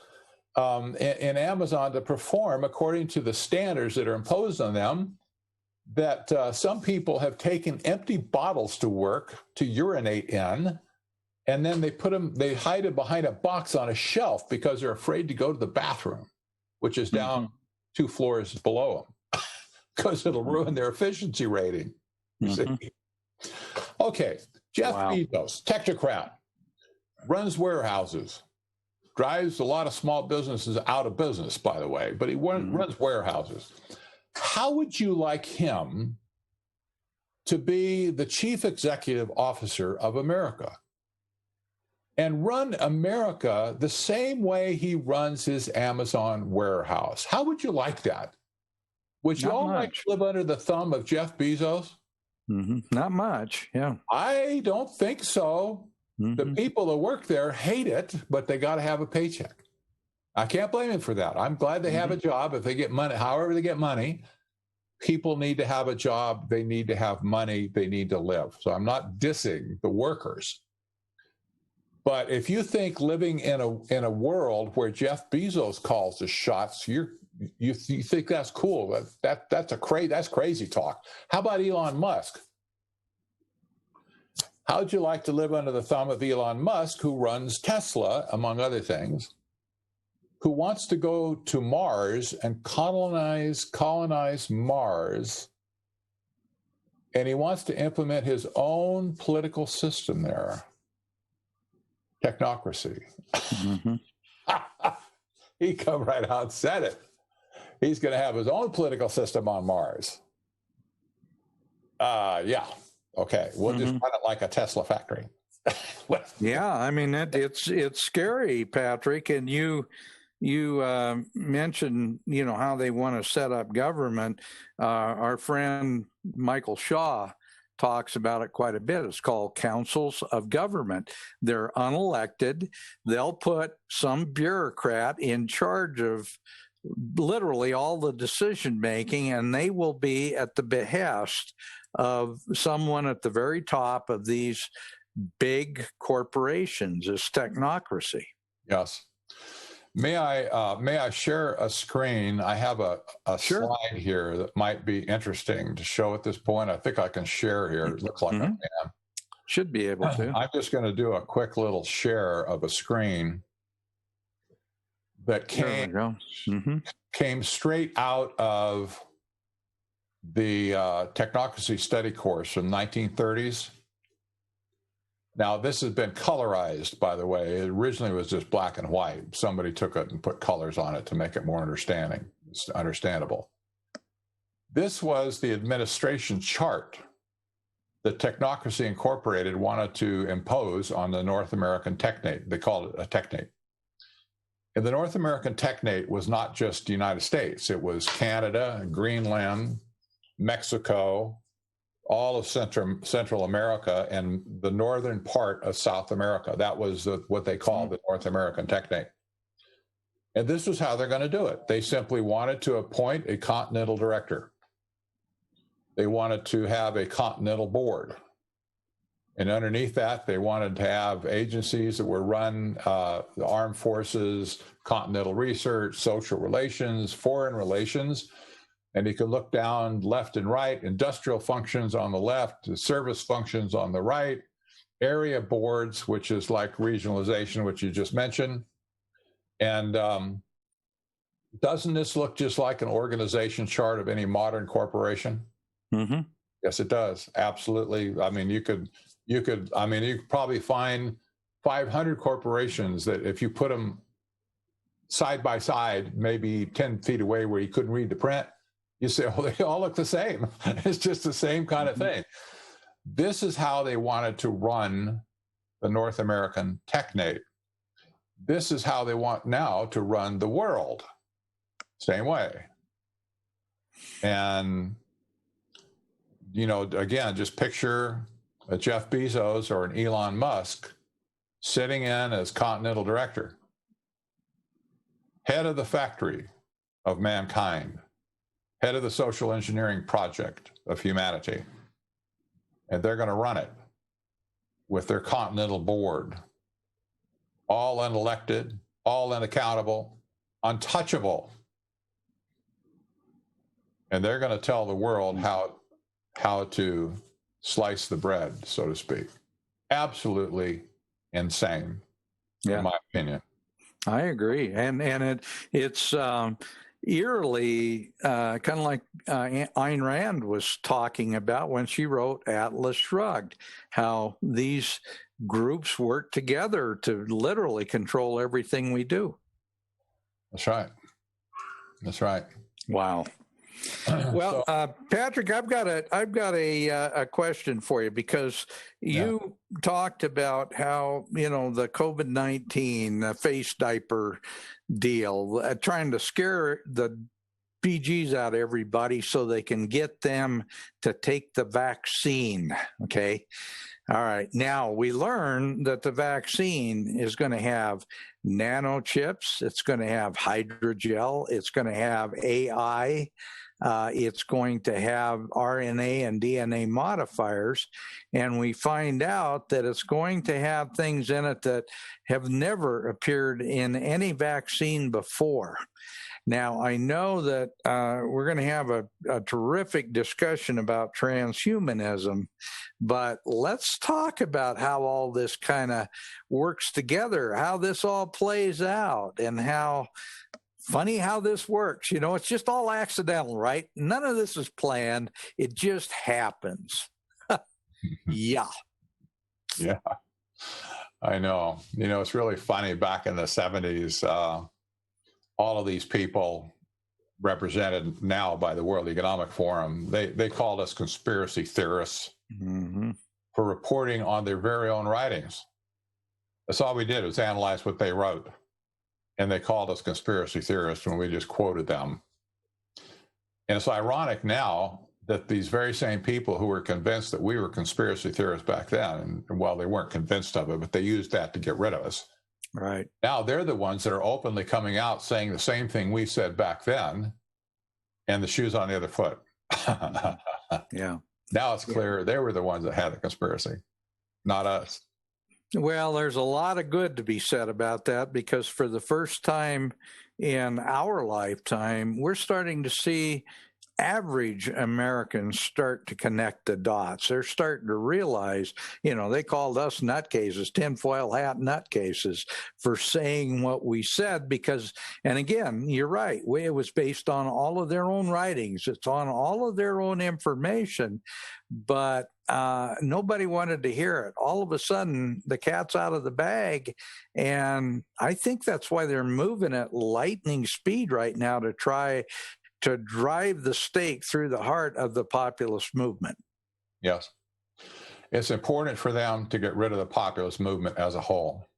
in Amazon to perform according to the standards that are imposed on them, that some people have taken empty bottles to work to urinate in, and then they hide it behind a box on a shelf because they're afraid to go to the bathroom, which is down 2 floors below them, because it'll ruin their efficiency rating. Mm-hmm. See? Okay, Jeff Bezos, technocrat, runs warehouses. Drives a lot of small businesses out of business, by the way, but he runs warehouses. How would you like him to be the chief executive officer of America and run America the same way he runs his Amazon warehouse? How would you like that? Would you all like to live under the thumb of Jeff Bezos? Mm-hmm. Not much, yeah. I don't think so. Mm-hmm. The people that work there hate it, but they got to have a paycheck. I can't blame them for that. I'm glad they have a job. If they get money, however they get money, people need to have a job. They need to have money. They need to live. So I'm not dissing the workers. But if you think living in a world where Jeff Bezos calls the shots, you think that's cool. That's crazy talk. How about Elon Musk? How'd you like to live under the thumb of Elon Musk, who runs Tesla, among other things, who wants to go to Mars and colonize Mars, and he wants to implement his own political system there. Technocracy. Mm-hmm. He come right out and said it. He's going to have his own political system on Mars. Yeah. Okay. We'll just run it like a Tesla factory. Yeah, I mean it's scary, Patrick. And you mentioned how they want to set up government. Our friend Michael Shaw talks about it quite a bit. It's called councils of government. They're unelected. They'll put some bureaucrat in charge of literally all the decision making, and they will be at the behest of someone at the very top of these big corporations. It's technocracy. Yes. May I share a screen? I have a Sure. slide here that might be interesting to show at this point. I think I can share here. It looks like I can. Should be able to. I'm just going to do a quick little share of a screen that There we go. came straight out of the Technocracy study course from 1930s. Now, this has been colorized, by the way. It originally was just black and white. Somebody took it and put colors on it to make it more understandable. This was the administration chart that Technocracy Incorporated wanted to impose on the North American technate. They called it a technate. And the North American technate was not just the United States. It was Canada, Greenland, Mexico, all of Central America, and the northern part of South America. That was what they called the North American technate. And this was how they're going to do it. They simply wanted to appoint a continental director. They wanted to have a continental board. And underneath that, they wanted to have agencies that were run, the armed forces, continental research, social relations, foreign relations. And you could look down left and right, industrial functions on the left, service functions on the right, area boards, which is like regionalization, which you just mentioned. And doesn't this look just like an organization chart of any modern corporation? Mm-hmm. Yes, it does. Absolutely. I mean, you could probably find 500 corporations that if you put them side by side, maybe 10 feet away where you couldn't read the print, you say, oh, they all look the same. It's just the same kind of thing. This is how they wanted to run the North American technate. This is how they want now to run the world. Same way. And, again, just picture a Jeff Bezos or an Elon Musk sitting in as continental director, head of the factory of mankind, head of the social engineering project of humanity. And they're going to run it with their continental board, all unelected, all unaccountable, untouchable. And they're going to tell the world how to slice the bread, so to speak. Absolutely insane, in my opinion. I agree. And it's eerily kind of like Ayn Rand was talking about when she wrote Atlas Shrugged, how these groups work together to literally control everything we do. That's right. That's right. Wow. Well, Patrick, I've got a question for you, because you talked about how the COVID-19 face diaper deal, trying to scare the BGs out of everybody so they can get them to take the vaccine. Okay. All right. Now we learn that the vaccine is going to have nanochips. It's going to have hydrogel. It's going to have AI. It's going to have RNA and DNA modifiers. And we find out that it's going to have things in it that have never appeared in any vaccine before. Now, I know that we're going to have a terrific discussion about transhumanism, but let's talk about how all this kind of works together, how this all plays out, and how funny how this works. You know, it's just all accidental, right? None of this is planned. It just happens. Yeah. Yeah, I know. You know, it's really funny. Back in the 70s, all of these people represented now by the World Economic Forum, they called us conspiracy theorists for reporting on their very own writings. That's all we did was analyze what they wrote. And they called us conspiracy theorists when we just quoted them. And it's ironic now that these very same people who were convinced that we were conspiracy theorists back then, and well, they weren't convinced of it, but they used that to get rid of us. Right. Now they're the ones that are openly coming out saying the same thing we said back then, and the shoe's on the other foot. Yeah. Now it's clear they were the ones that had the conspiracy, not us. Well, there's a lot of good to be said about that, because for the first time in our lifetime, we're starting to see average Americans start to connect the dots. They're starting to realize, you know, they called us nutcases, tinfoil hat nutcases, for saying what we said, because, and again, you're right, it was based on all of their own writings. It's on all of their own information, but nobody wanted to hear it. All of a sudden, the cat's out of the bag, and I think that's why they're moving at lightning speed right now to try to drive the stake through the heart of the populist movement. Yes. It's important for them to get rid of the populist movement as a whole.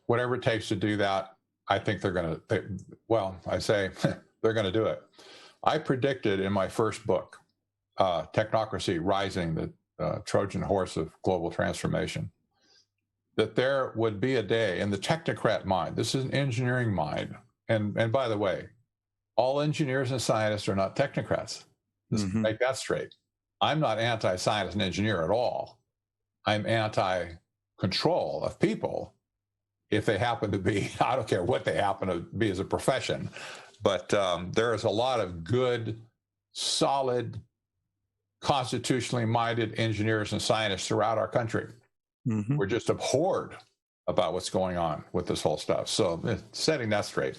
Whatever it takes to do that, I think they're going to, I say they're going to do it. I predicted in my first book, Technocracy, Rising, the Trojan Horse of Global Transformation, that there would be a day in the technocrat mind. This is an engineering mind. And by the way, all engineers and scientists are not technocrats. Let's make that straight. I'm not anti-scientist and engineer at all. I'm anti-control of people if they happen to be, I don't care what they happen to be as a profession, but there is a lot of good, solid, constitutionally minded engineers and scientists throughout our country. We're just abhorred about what's going on with this whole stuff. So setting that straight.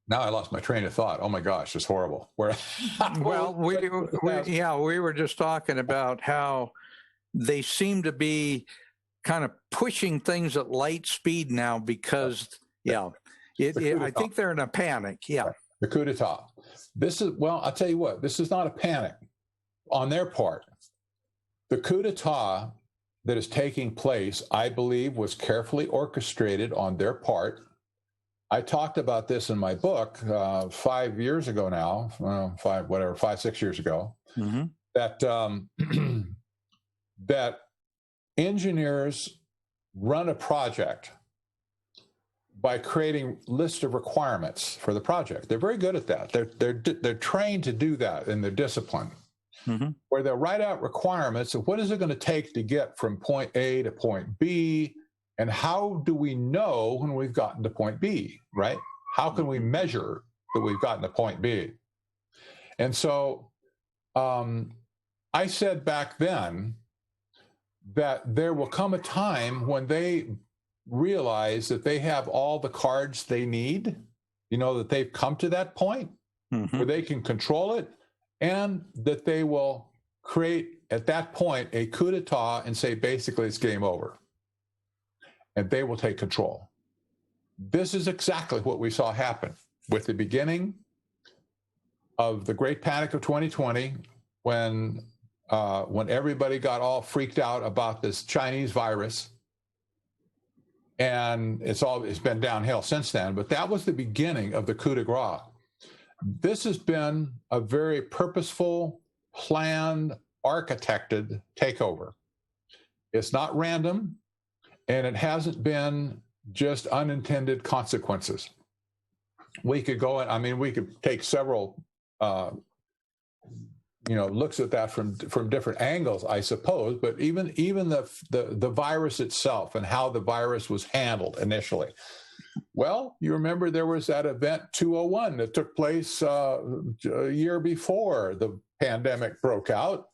Now I lost my train of thought. Oh my gosh, it's horrible. Well, we were just talking about how they seem to be kind of pushing things at light speed now because, I think they're in a panic. Yeah. The coup d'etat. This is, well, I'll tell you what, this is not a panic on their part. The coup d'etat that is taking place, I believe, was carefully orchestrated on their part. I talked about this in my book 5 years ago now, 5-6 years ago, that that engineers run a project by creating lists of requirements for the project. They're very good at that. They're trained to do that in their discipline, where they'll write out requirements of what is it going to take to get from point A to point B. And how do we know when we've gotten to point B, right? How can we measure that we've gotten to point B? And so I said back then that there will come a time when they realize that they have all the cards they need, that they've come to that point where they can control it, and that they will create at that point a coup d'etat and say, basically, it's game over. And they will take control. This is exactly what we saw happen with the beginning of the Great Panic of 2020, when everybody got all freaked out about this Chinese virus, and it's been downhill since then. But that was the beginning of the coup de grace. This has been a very purposeful, planned, architected takeover. It's not random. And it hasn't been just unintended consequences. We could we could take several, looks at that from different angles, I suppose. But even the virus itself and how the virus was handled initially, Well, you remember there was that event 201 that took place a year before the pandemic broke out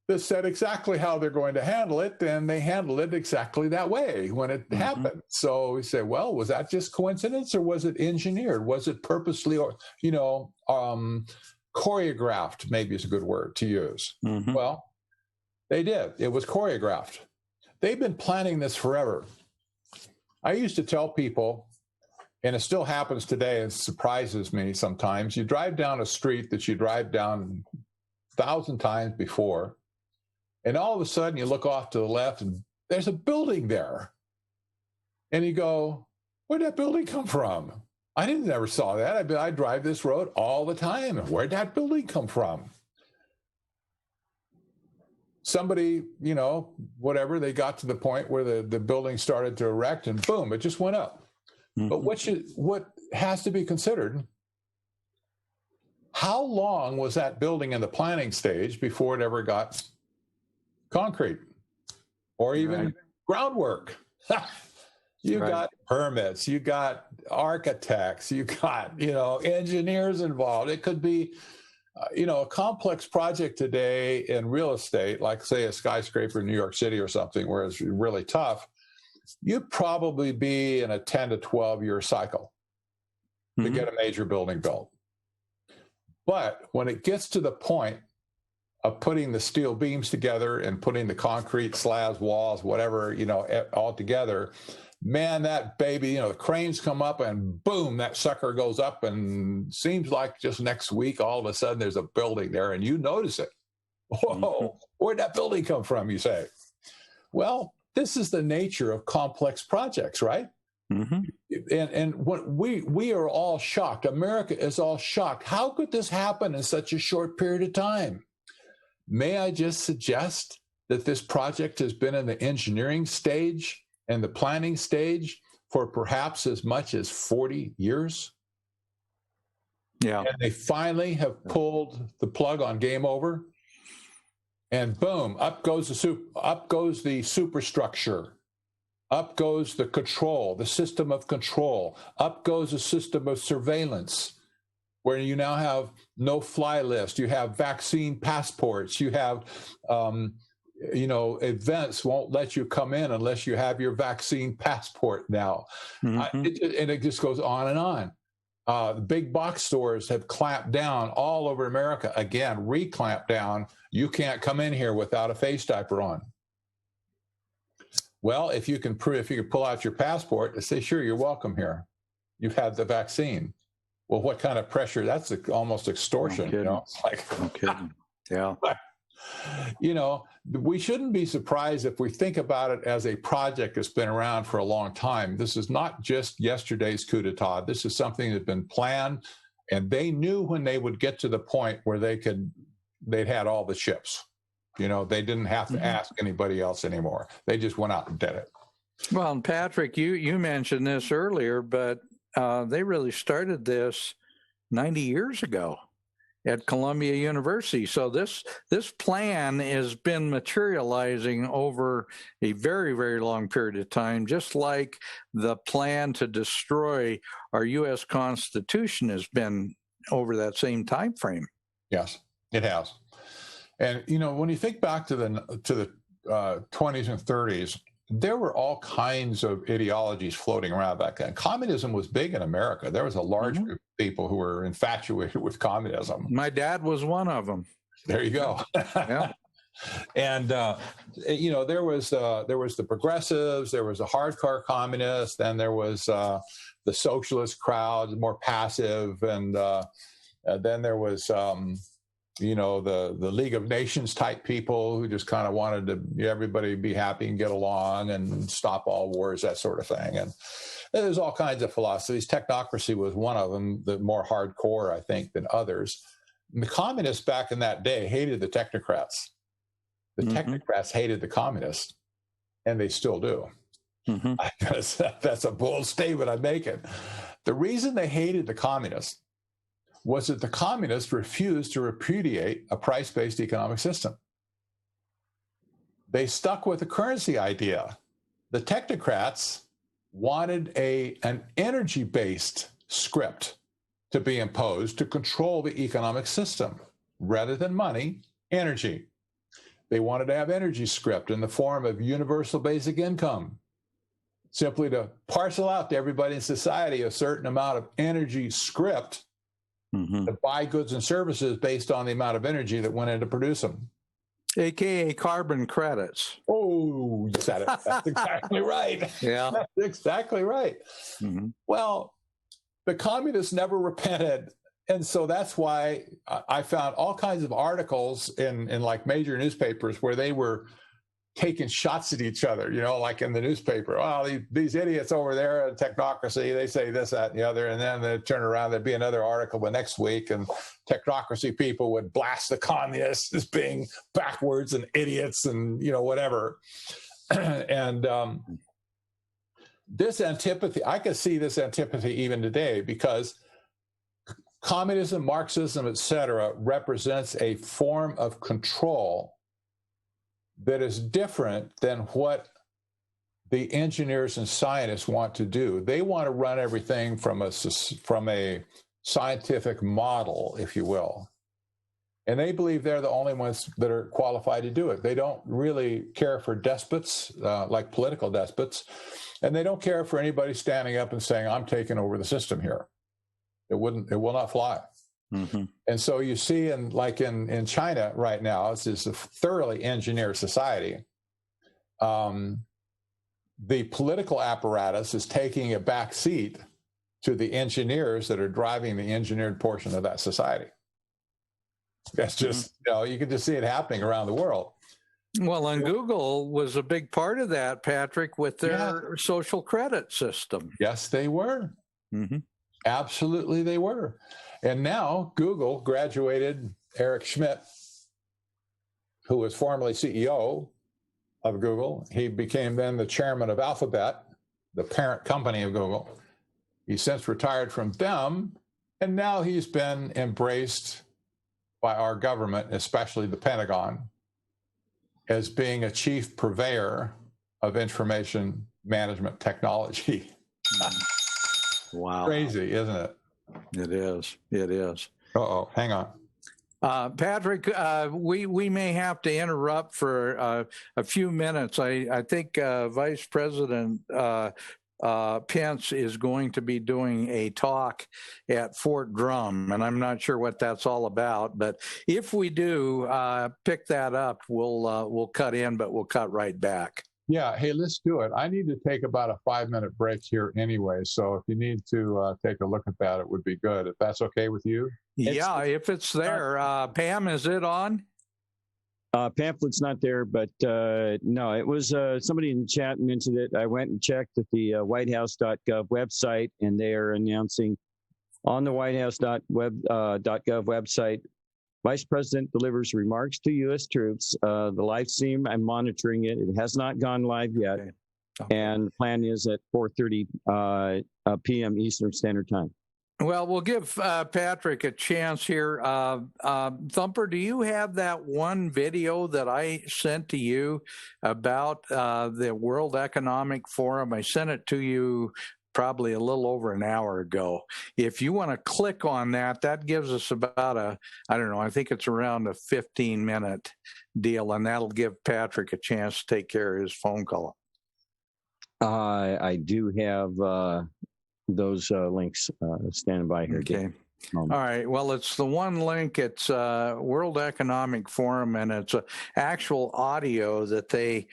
that said exactly how they're going to handle it, and they handled it exactly that way when it happened. So we say, well, was that just coincidence, or was it engineered? Was it purposely, or choreographed? Maybe is a good word to use. Well, they did. It was choreographed. They've been planning this forever. I used to tell people, and it still happens today, and surprises me sometimes. You drive down a street that you drive down 1,000 times before, and all of a sudden you look off to the left and there's a building there. And you go, where'd that building come from? I never saw that. I drive this road all the time. Where'd that building come from? Somebody, whatever, they got to the point where the building started to erect and boom, it just went up. But what has to be considered, how long was that building in the planning stage before it ever got concrete or even groundwork? You got permits, you got architects, you got, engineers involved. It could be, a complex project today in real estate, like say a skyscraper in New York City or something where it's really tough. You'd probably be in a 10 to 12 year cycle to get a major building built. But when it gets to the point of putting the steel beams together and putting the concrete slabs, walls, whatever, all together, man, that baby, the cranes come up and boom, that sucker goes up, and seems like just next week, all of a sudden there's a building there and you notice it. Whoa, where'd that building come from, you say? Well, this is the nature of complex projects, right? And what we are all shocked. America is all shocked. How could this happen in such a short period of time? May I just suggest that this project has been in the engineering stage and the planning stage for perhaps as much as 40 years? Yeah. And they finally have pulled the plug on game over. And boom, up goes the superstructure. Up goes the control, the system of control. Up goes the system of surveillance, where you now have no-fly list. You have vaccine passports. You have, events won't let you come in unless you have your vaccine passport now. And it just goes on and on. The big box stores have clamped down all over America. Again, re-clamped down. You can't come in here without a face diaper on. Well, if you can pull out your passport and say, sure, you're welcome here. You've had the vaccine. Well, what kind of pressure? That's almost extortion. It's like, no kidding. Yeah. We shouldn't be surprised if we think about it as a project that's been around for a long time. This is not just yesterday's coup d'etat. This is something that's been planned, and they knew when they would get to the point where they'd had all the chips. They didn't have to ask anybody else anymore. They just went out and did it. Well, and Patrick, you mentioned this earlier, but they really started this 90 years ago at Columbia University. So this plan has been materializing over a very, very long period of time, just like the plan to destroy our U.S. Constitution has been over that same time frame. Yes, it has. And when you think back to the 20s and 30s, there were all kinds of ideologies floating around back then. Communism was big in America. There was a large group of people who were infatuated with communism. My dad was one of them. There you go. Yeah. And there was the progressives, there was the hardcore communists, then there was the socialist crowd, more passive, and then there was the League of Nations type people who just kind of wanted to everybody be happy and get along and stop all wars, that sort of thing. And there's all kinds of philosophies. Technocracy was one of them, the more hardcore, I think, than others. And the communists back in that day hated the technocrats. The technocrats hated the communists, and they still do. That's a bold statement I'm making. The reason they hated the communists was that the communists refused to repudiate a price-based economic system. They stuck with the currency idea. The technocrats wanted an energy-based script to be imposed to control the economic system. Rather than money, energy. They wanted to have energy script in the form of universal basic income, simply to parcel out to everybody in society a certain amount of energy script to buy goods and services based on the amount of energy that went in to produce them. AKA carbon credits. Oh, you said it. That's exactly right. Yeah. That's exactly right. Well, the communists never repented. And so that's why I found all kinds of articles in like major newspapers where they were taking shots at each other, you know, like in the newspaper. Oh, these idiots over there at Technocracy, they say this, that, and the other. And then they turn around, there'd be another article the next week, and Technocracy people would blast the communists as being backwards and idiots and, you know, whatever. And this antipathy, I can see this antipathy even today, because communism, Marxism, etc., represents a form of control that is different than what the engineers and scientists want to do. They want to run everything from a scientific model, if you will. And they believe they're the only ones that are qualified to do it. They don't really care for despots, like political despots, and they don't care for anybody standing up and saying, I'm taking over the system here. It will not fly. And so you see in China right now, this is a thoroughly engineered society. The political apparatus is taking a back seat to the engineers that are driving the engineered portion of that society. That's just, you know, you can just see it happening around the world. Well, and Google was a big part of that, Patrick, with their social credit system. Yes, they were. Absolutely, they were. And now Google graduated Eric Schmidt, who was formerly CEO of Google. He became then the chairman of Alphabet, the parent company of Google. He's since retired from them, and now he's been embraced by our government, especially the Pentagon, as being a chief purveyor of information management technology. Wow. Crazy, isn't it? It is. It is. Uh-oh, hang on. Patrick, we may have to interrupt for a few minutes. I think Vice President Pence is going to be doing a talk at Fort Drum, and I'm not sure what that's all about. But if we do pick that up, we'll cut in, but we'll cut right back. Yeah, hey, let's do it. I need to take about a 5-minute break here anyway, so if you need to take a look at that, it would be good. If that's okay with you? Yeah, if it's there. Pam, is it on? Pamphlet's not there, but no, it was somebody in the chat mentioned it. I went and checked at the whitehouse.gov website, and they are announcing on the whitehouse.gov website, Vice President delivers remarks to U.S. troops. The live stream, I'm monitoring it. It has not gone live yet. Okay. And the plan is at 4:30 p.m. Eastern Standard Time. Well, we'll give Patrick a chance here. Thumper, do you have that one video that I sent to you about the World Economic Forum? I sent it to you probably a little over an hour ago. If you want to click on that, that gives us about I think it's around a 15-minute deal, and that'll give Patrick a chance to take care of his phone call. I do have those links standing by here. Okay. All right. Well, it's the one link. It's World Economic Forum, and it's an actual audio that they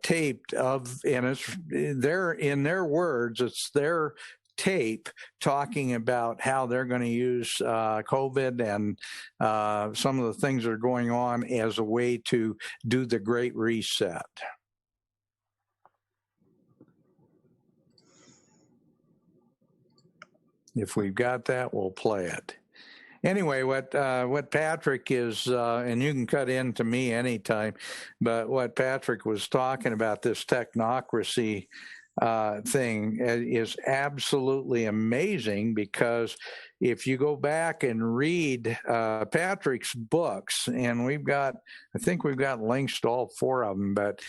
taped of, and it's in their words, it's their tape talking about how they're going to use COVID and some of the things that are going on as a way to do the Great Reset. If we've got that, we'll play it. Anyway, what Patrick is, and you can cut in to me anytime, but what Patrick was talking about, this technocracy thing is absolutely amazing, because if you go back and read Patrick's books, and I think we've got links to all 4 of them, but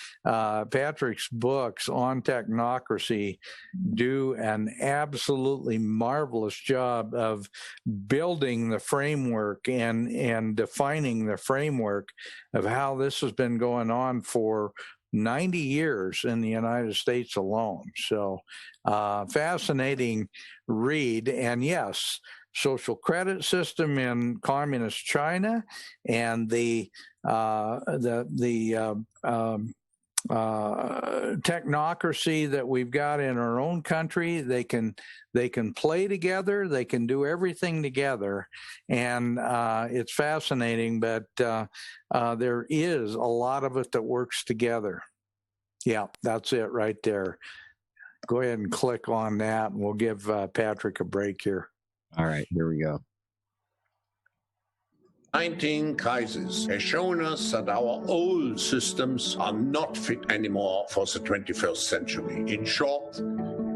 Patrick's books on technocracy do an absolutely marvelous job of building the framework and defining the framework of how this has been going on for 90 years in the United States alone. So fascinating read. And yes, social credit system in communist China and the technocracy that we've got in our own country, they can play together, they can do everything together, and it's fascinating. But there is a lot of it that works together. Yeah, that's it right there. Go ahead and click on that, and we'll give Patrick a break here. All right, here we go. 19 crisis has shown us that our old systems are not fit anymore for the 21st century. In short,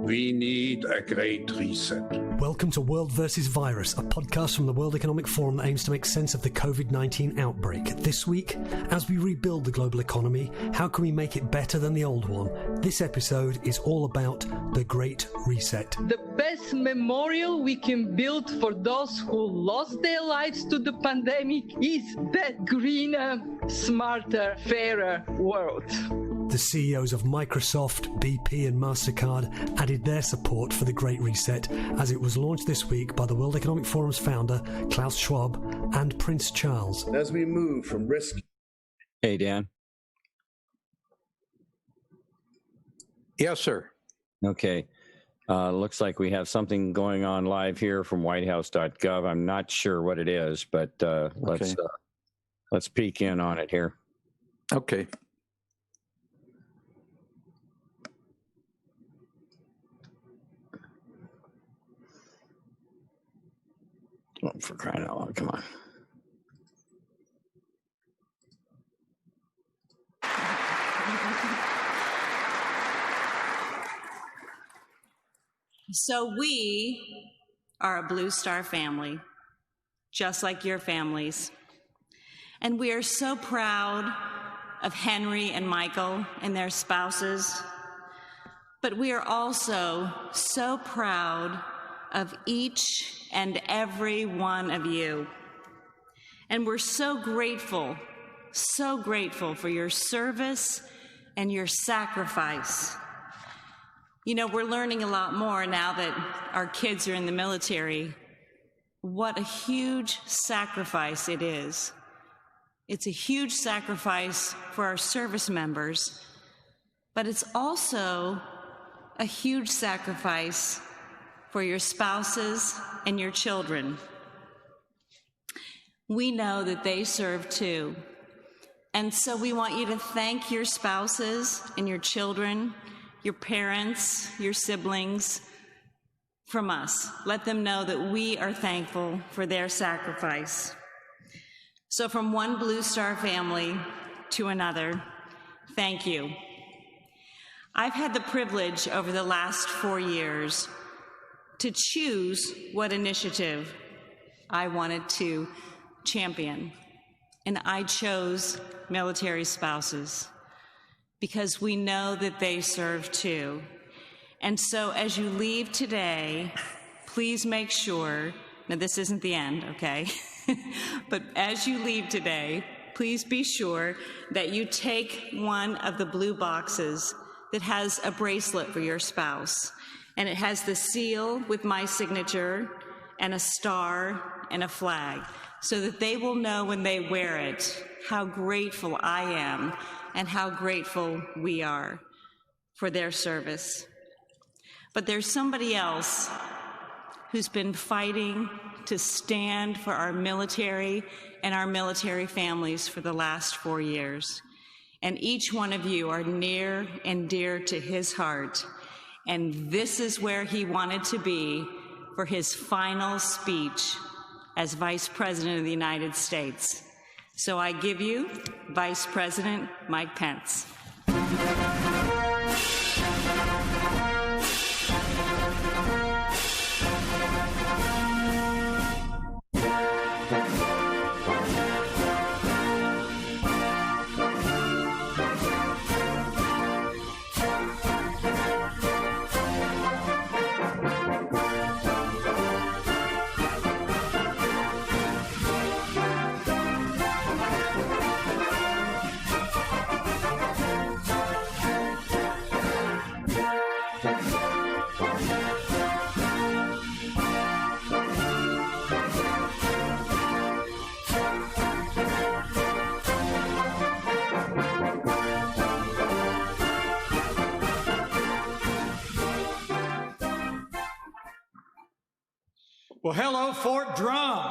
we need a great reset. Welcome to World vs. Virus, a podcast from the World Economic Forum that aims to make sense of the COVID-19 outbreak. This week, as we rebuild the global economy, how can we make it better than the old one? This episode is all about the Great Reset. The best memorial we can build for those who lost their lives to the pandemic is that greener, smarter, fairer world. The CEOs of Microsoft, BP and MasterCard added their support for the Great Reset as it was launched this week by the World Economic Forum's founder, Klaus Schwab, and Prince Charles. As we move from risk... Hey, Dan. Yes, sir. Okay. Looks like we have something going on live here from whitehouse.gov. I'm not sure what it is, but let's peek in on it here. Okay. Oh, for crying out loud, come on. So we are a Blue Star family, just like your families. And we are so proud of Henry and Michael and their spouses, but we are also so proud of each and every one of you. And we're so grateful for your service and your sacrifice. You know, we're learning a lot more now that our kids are in the military, what a huge sacrifice it is. It's a huge sacrifice for our service members, but it's also a huge sacrifice for your spouses and your children. We know that they serve too. And so we want you to thank your spouses and your children, your parents, your siblings, from us. Let them know that we are thankful for their sacrifice. So from one Blue Star family to another, thank you. I've had the privilege over the last 4 years to choose what initiative I wanted to champion. And I chose military spouses because we know that they serve too. And so as you leave today, please make sure, now this isn't the end, okay? But as you leave today, please be sure that you take one of the blue boxes that has a bracelet for your spouse. And it has the seal with my signature and a star and a flag, so that they will know when they wear it how grateful I am and how grateful we are for their service. But there's somebody else who's been fighting to stand for our military and our military families for the last 4 years. And each one of you are near and dear to his heart. And this is where he wanted to be for his final speech as Vice President of the United States. So I give you Vice President Mike Pence. Well, hello, Fort Drum.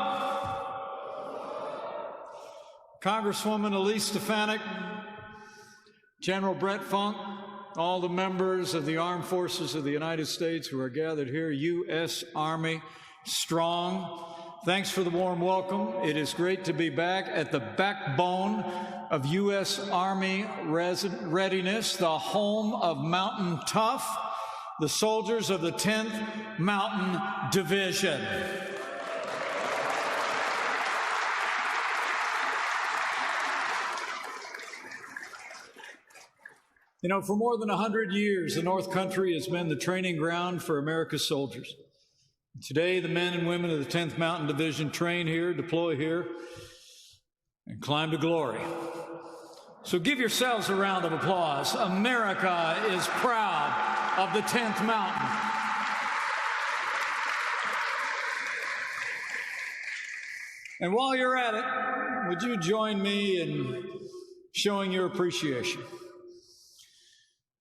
Congresswoman Elise Stefanik, General Brett Funk, all the members of the Armed Forces of the United States who are gathered here, U.S. Army strong. Thanks for the warm welcome. It is great to be back at the backbone of U.S. Army readiness, the home of Mountain Tough, the soldiers of the 10th Mountain Division. You know, for more than 100 years, the North Country has been the training ground for America's soldiers. Today, the men and women of the 10th Mountain Division train here, deploy here, and climb to glory. So give yourselves a round of applause. America is proud of the 10th Mountain. And while you're at it, would you join me in showing your appreciation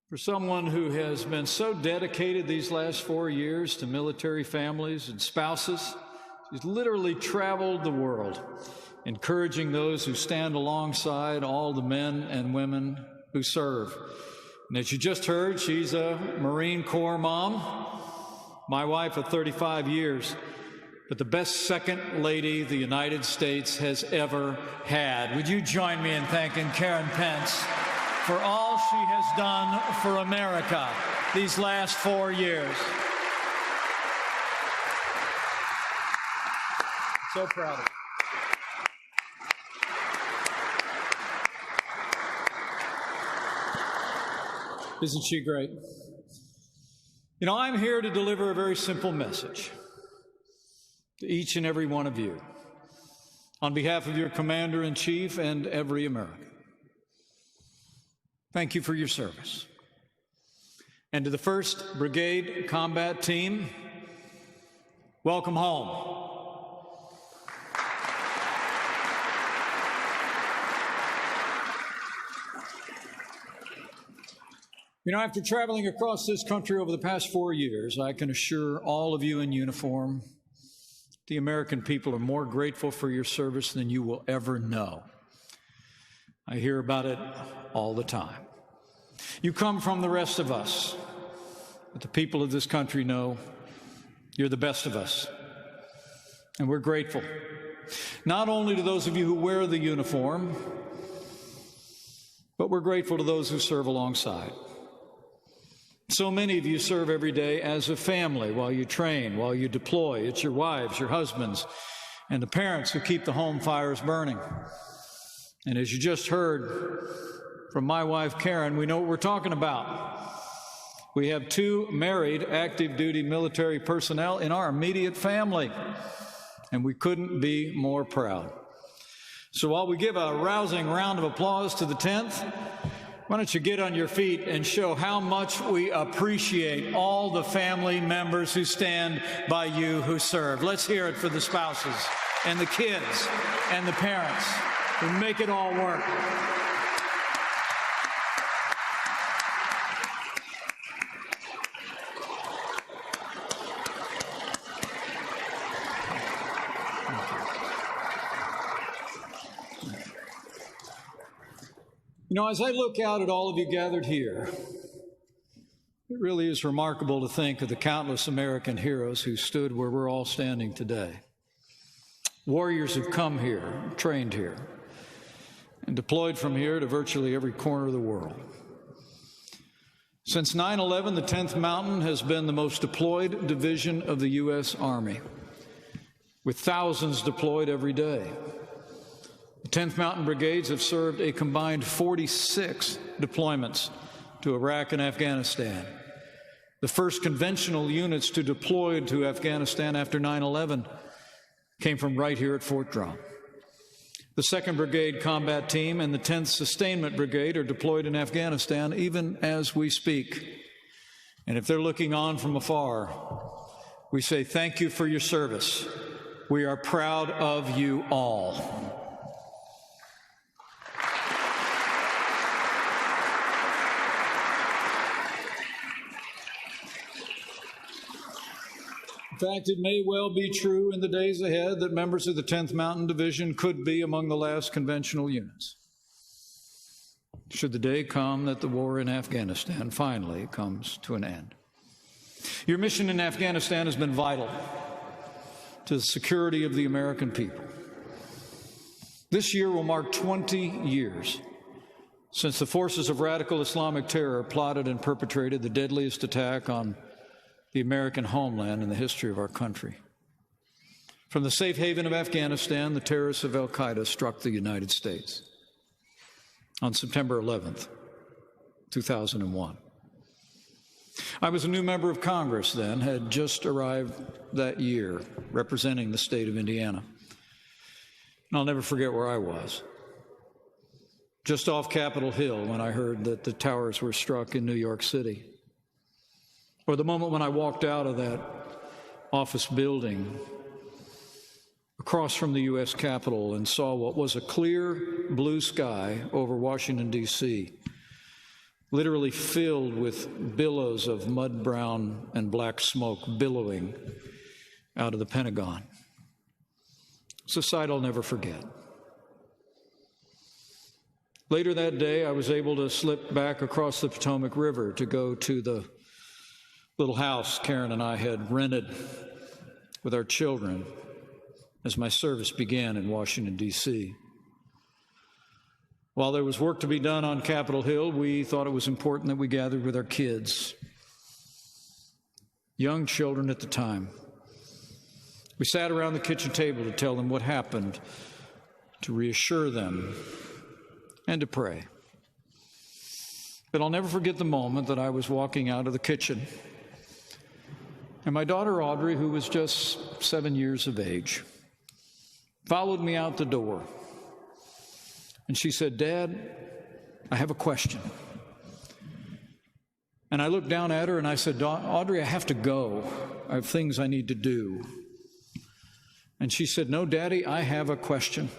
for someone who has been so dedicated these last 4 years to military families and spouses? He's literally traveled the world, encouraging those who stand alongside all the men and women who serve. And as you just heard, she's a Marine Corps mom, my wife of 35 years, but the best second lady the United States has ever had. Would you join me in thanking Karen Pence for all she has done for America these last 4 years? So proud of her. Isn't she great? You know, I'm here to deliver a very simple message to each and every one of you on behalf of your Commander-in-Chief and every American. Thank you for your service. And to the 1st Brigade Combat Team, welcome home. You know, after traveling across this country over the past 4 years, I can assure all of you in uniform, the American people are more grateful for your service than you will ever know. I hear about it all the time. You come from the rest of us, but the people of this country know you're the best of us, and we're grateful. Not only to those of you who wear the uniform, but we're grateful to those who serve alongside. So many of you serve every day as a family while you train, while you deploy. It's your wives, your husbands, and the parents who keep the home fires burning. And as you just heard from my wife, Karen, we know what we're talking about. We have 2 married active duty military personnel in our immediate family, and we couldn't be more proud. So while we give a rousing round of applause to the 10th, why don't you get on your feet and show how much we appreciate all the family members who stand by you who serve. Let's hear it for the spouses and the kids and the parents who make it all work. You know, as I look out at all of you gathered here, it really is remarkable to think of the countless American heroes who stood where we're all standing today. Warriors who've come here, trained here, and deployed from here to virtually every corner of the world. Since 9/11, the 10th Mountain has been the most deployed division of the U.S. Army, with thousands deployed every day. The 10th Mountain Brigades have served a combined 46 deployments to Iraq and Afghanistan. The first conventional units to deploy to Afghanistan after 9/11 came from right here at Fort Drum. The 2nd Brigade Combat Team and the 10th Sustainment Brigade are deployed in Afghanistan even as we speak. And if they're looking on from afar, we say thank you for your service. We are proud of you all. In fact, it may well be true in the days ahead that members of the 10th Mountain Division could be among the last conventional units. Should the day come that the war in Afghanistan finally comes to an end. Your mission in Afghanistan has been vital to the security of the American people. This year will mark 20 years since the forces of radical Islamic terror plotted and perpetrated the deadliest attack on the American homeland in the history of our country. From the safe haven of Afghanistan, the terrorists of al-Qaeda struck the United States on September 11th, 2001. I was a new member of Congress then, had just arrived that year representing the state of Indiana. And I'll never forget where I was. Just off Capitol Hill when I heard that the towers were struck in New York City. Or the moment when I walked out of that office building across from the U.S. Capitol and saw what was a clear blue sky over Washington, D.C., literally filled with billows of mud brown and black smoke billowing out of the Pentagon. It's a sight I'll never forget. Later that day, I was able to slip back across the Potomac River to go to the little house Karen and I had rented with our children as my service began in Washington, D.C. While there was work to be done on Capitol Hill, we thought it was important that we gathered with our kids, young children at the time. We sat around the kitchen table to tell them what happened, to reassure them, and to pray. But I'll never forget the moment that I was walking out of the kitchen, and my daughter Audrey, who was just 7 years of age, followed me out the door. And she said, "Dad, I have a question." And I looked down at her and I said, "Audrey, I have to go. I have things I need to do." And she said, "No, Daddy, I have a question."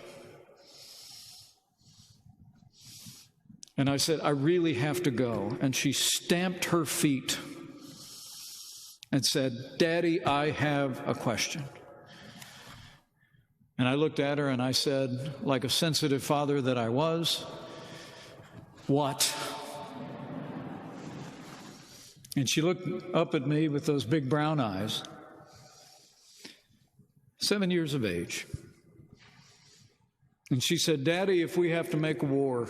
And I said, "I really have to go." And she stamped her feet and said, "Daddy, I have a question." And I looked at her and I said, like a sensitive father that I was, "What?" And she looked up at me with those big brown eyes, 7 years of age. And she said, "Daddy, if we have to make a war,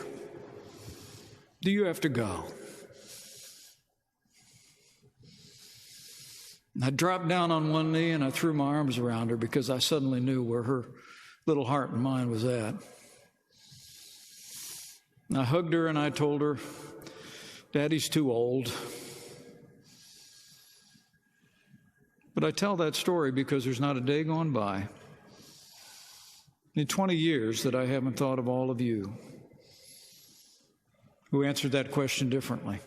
do you have to go?" And I dropped down on one knee and I threw my arms around her because I suddenly knew where her little heart and mind was at. And I hugged her and I told her, "Daddy's too old." But I tell that story because there's not a day gone by in 20 years that I haven't thought of all of you who answered that question differently,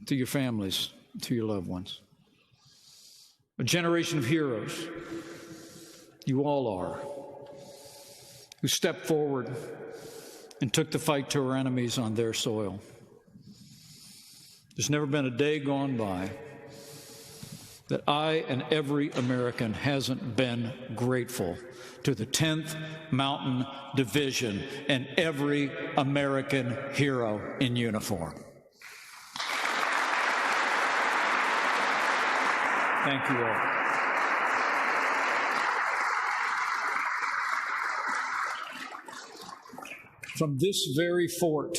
to your families, to your loved ones. A generation of heroes, you all are, who stepped forward and took the fight to our enemies on their soil. There's never been a day gone by that I and every American hasn't been grateful to the 10th Mountain Division and every American hero in uniform. Thank you all. From this very fort,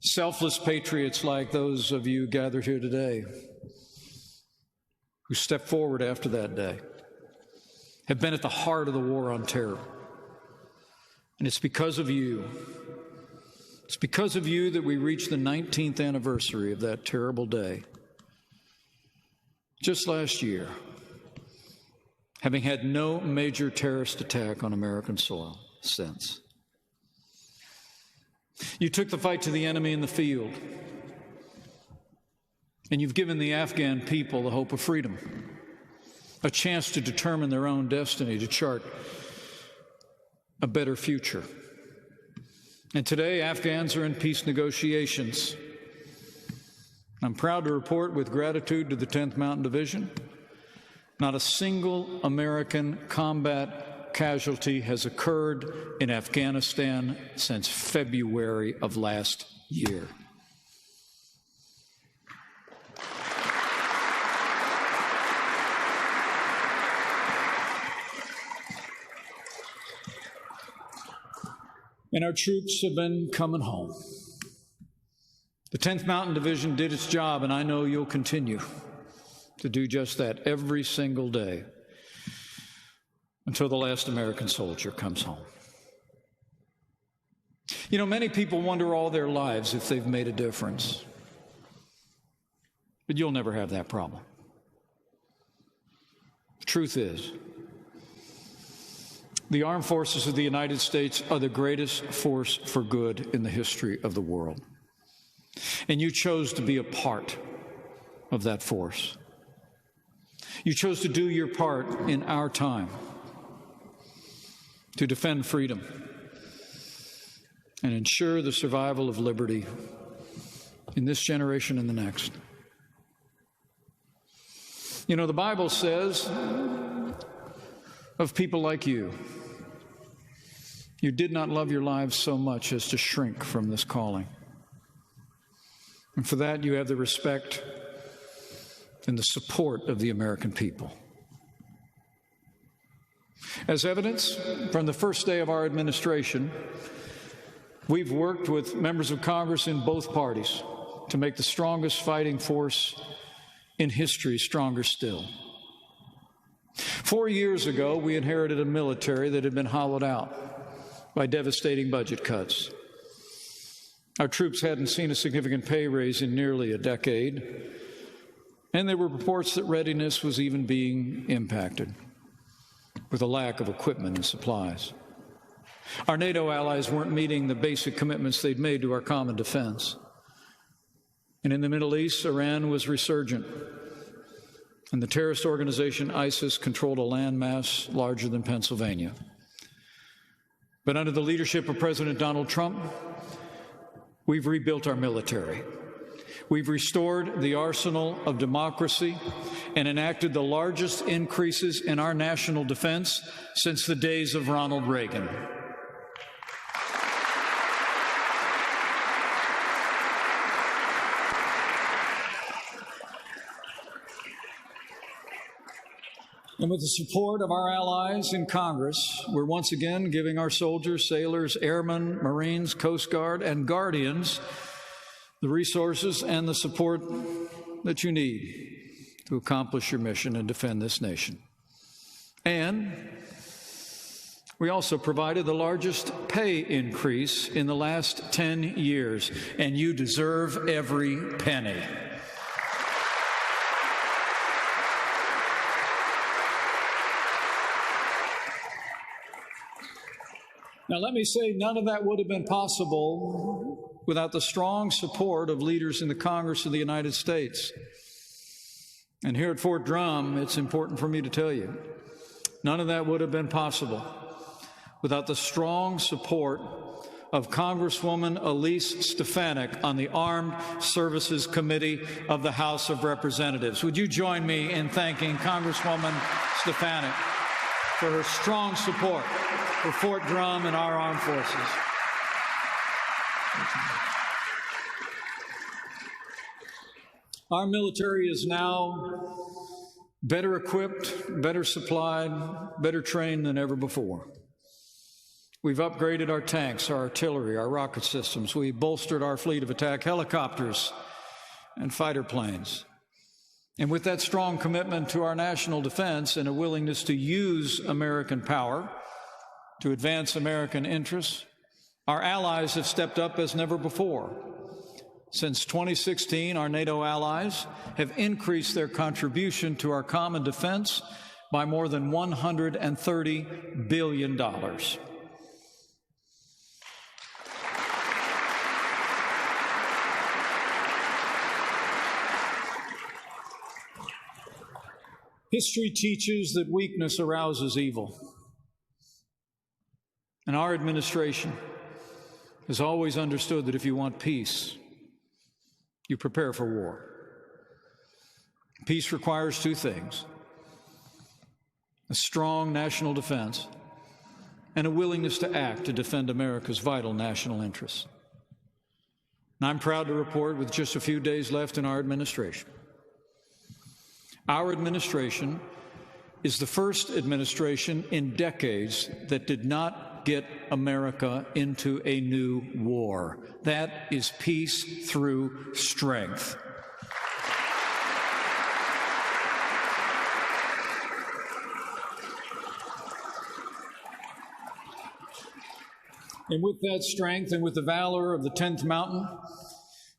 selfless patriots like those of you gathered here today who stepped forward after that day have been at the heart of the war on terror. And it's because of you. It's because of you that we reach the 19th anniversary of that terrible day. Just last year, having had no major terrorist attack on American soil since. You took the fight to the enemy in the field, and you've given the Afghan people the hope of freedom, a chance to determine their own destiny, to chart a better future. And today, Afghans are in peace negotiations. I'm proud to report with gratitude to the 10th Mountain Division, not a single American combat casualty has occurred in Afghanistan since February of last year. And our troops have been coming home. The 10th Mountain Division did its job, and I know you'll continue to do just that every single day until the last American soldier comes home. You know, many people wonder all their lives if they've made a difference. But you'll never have that problem. The truth is, the armed forces of the United States are the greatest force for good in the history of the world. And you chose to be a part of that force. You chose to do your part in our time to defend freedom and ensure the survival of liberty in this generation and the next. You know, the Bible says of people like you, you did not love your lives so much as to shrink from this calling. And for that, you have the respect and the support of the American people. As evidence, from the first day of our administration, we've worked with members of Congress in both parties to make the strongest fighting force in history stronger still. 4 years ago, we inherited a military that had been hollowed out by devastating budget cuts. Our troops hadn't seen a significant pay raise in nearly a decade, and there were reports that readiness was even being impacted with a lack of equipment and supplies. Our NATO allies weren't meeting the basic commitments they'd made to our common defense. And in the Middle East, Iran was resurgent, and the terrorist organization ISIS controlled a landmass larger than Pennsylvania. But under the leadership of President Donald Trump, we've rebuilt our military. We've restored the arsenal of democracy and enacted the largest increases in our national defense since the days of Ronald Reagan. And with the support of our allies in Congress, we're once again giving our soldiers, sailors, airmen, Marines, Coast Guard, and Guardians the resources and the support that you need to accomplish your mission and defend this nation. And we also provided the largest pay increase in the last 10 years, and you deserve every penny. Now, let me say, none of that would have been possible without the strong support of leaders in the Congress of the United States. And here at Fort Drum, it's important for me to tell you, none of that would have been possible without the strong support of Congresswoman Elise Stefanik on the Armed Services Committee of the House of Representatives. Would you join me in thanking Congresswoman Stefanik for her strong support for Fort Drum and our armed forces? Our military is now better equipped, better supplied, better trained than ever before. We've upgraded our tanks, our artillery, our rocket systems. We've bolstered our fleet of attack helicopters and fighter planes. And with that strong commitment to our national defense and a willingness to use American power to advance American interests, our allies have stepped up as never before. Since 2016, our NATO allies have increased their contribution to our common defense by more than $130 billion. History teaches that weakness arouses evil. And our administration has always understood that if you want peace, you prepare for war. Peace requires two things: a strong national defense and a willingness to act to defend America's vital national interests. And I'm proud to report, with just a few days left in our administration is the first administration in decades that did not get America into a new war. That is peace through strength. And with that strength and with the valor of the 10th Mountain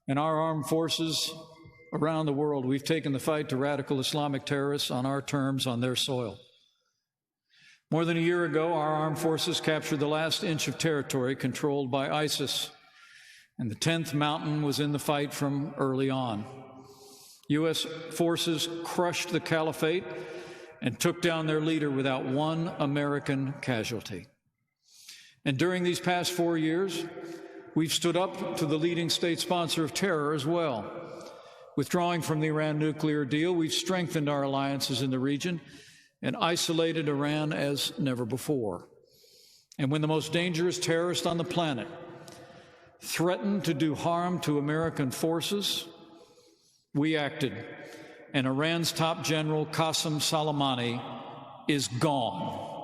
and our armed forces around the world, we've taken the fight to radical Islamic terrorists on our terms, on their soil. More than a year ago, our armed forces captured the last inch of territory controlled by ISIS, and the 10th Mountain was in the fight from early on. U.S. forces crushed the caliphate and took down their leader without one American casualty. And during these past 4 years, we've stood up to the leading state sponsor of terror as well. Withdrawing from the Iran nuclear deal, we've strengthened our alliances in the region and isolated Iran as never before. And when the most dangerous terrorist on the planet threatened to do harm to American forces, we acted, and Iran's top general, Qasem Soleimani, is gone.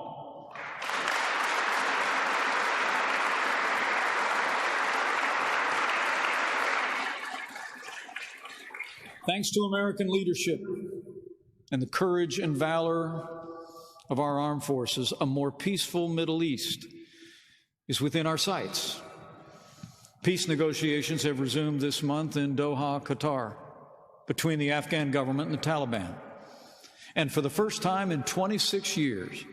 Thanks to American leadership and the courage and valor of our armed forces, a more peaceful Middle East is within our sights. Peace negotiations have resumed this month in Doha, Qatar, between the Afghan government and the Taliban. And for the first time in 26 years,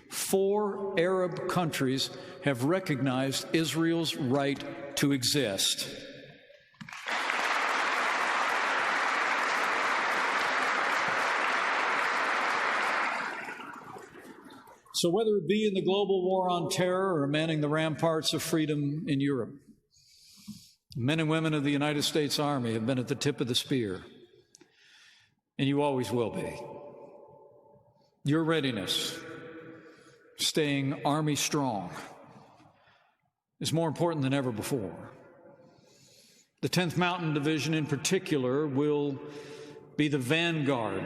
4 Arab countries have recognized Israel's right to exist. So whether it be in the global war on terror or manning the ramparts of freedom in Europe, men and women of the United States Army have been at the tip of the spear, and you always will be. Your readiness, staying Army strong, is more important than ever before. The 10th Mountain Division in particular will be the vanguard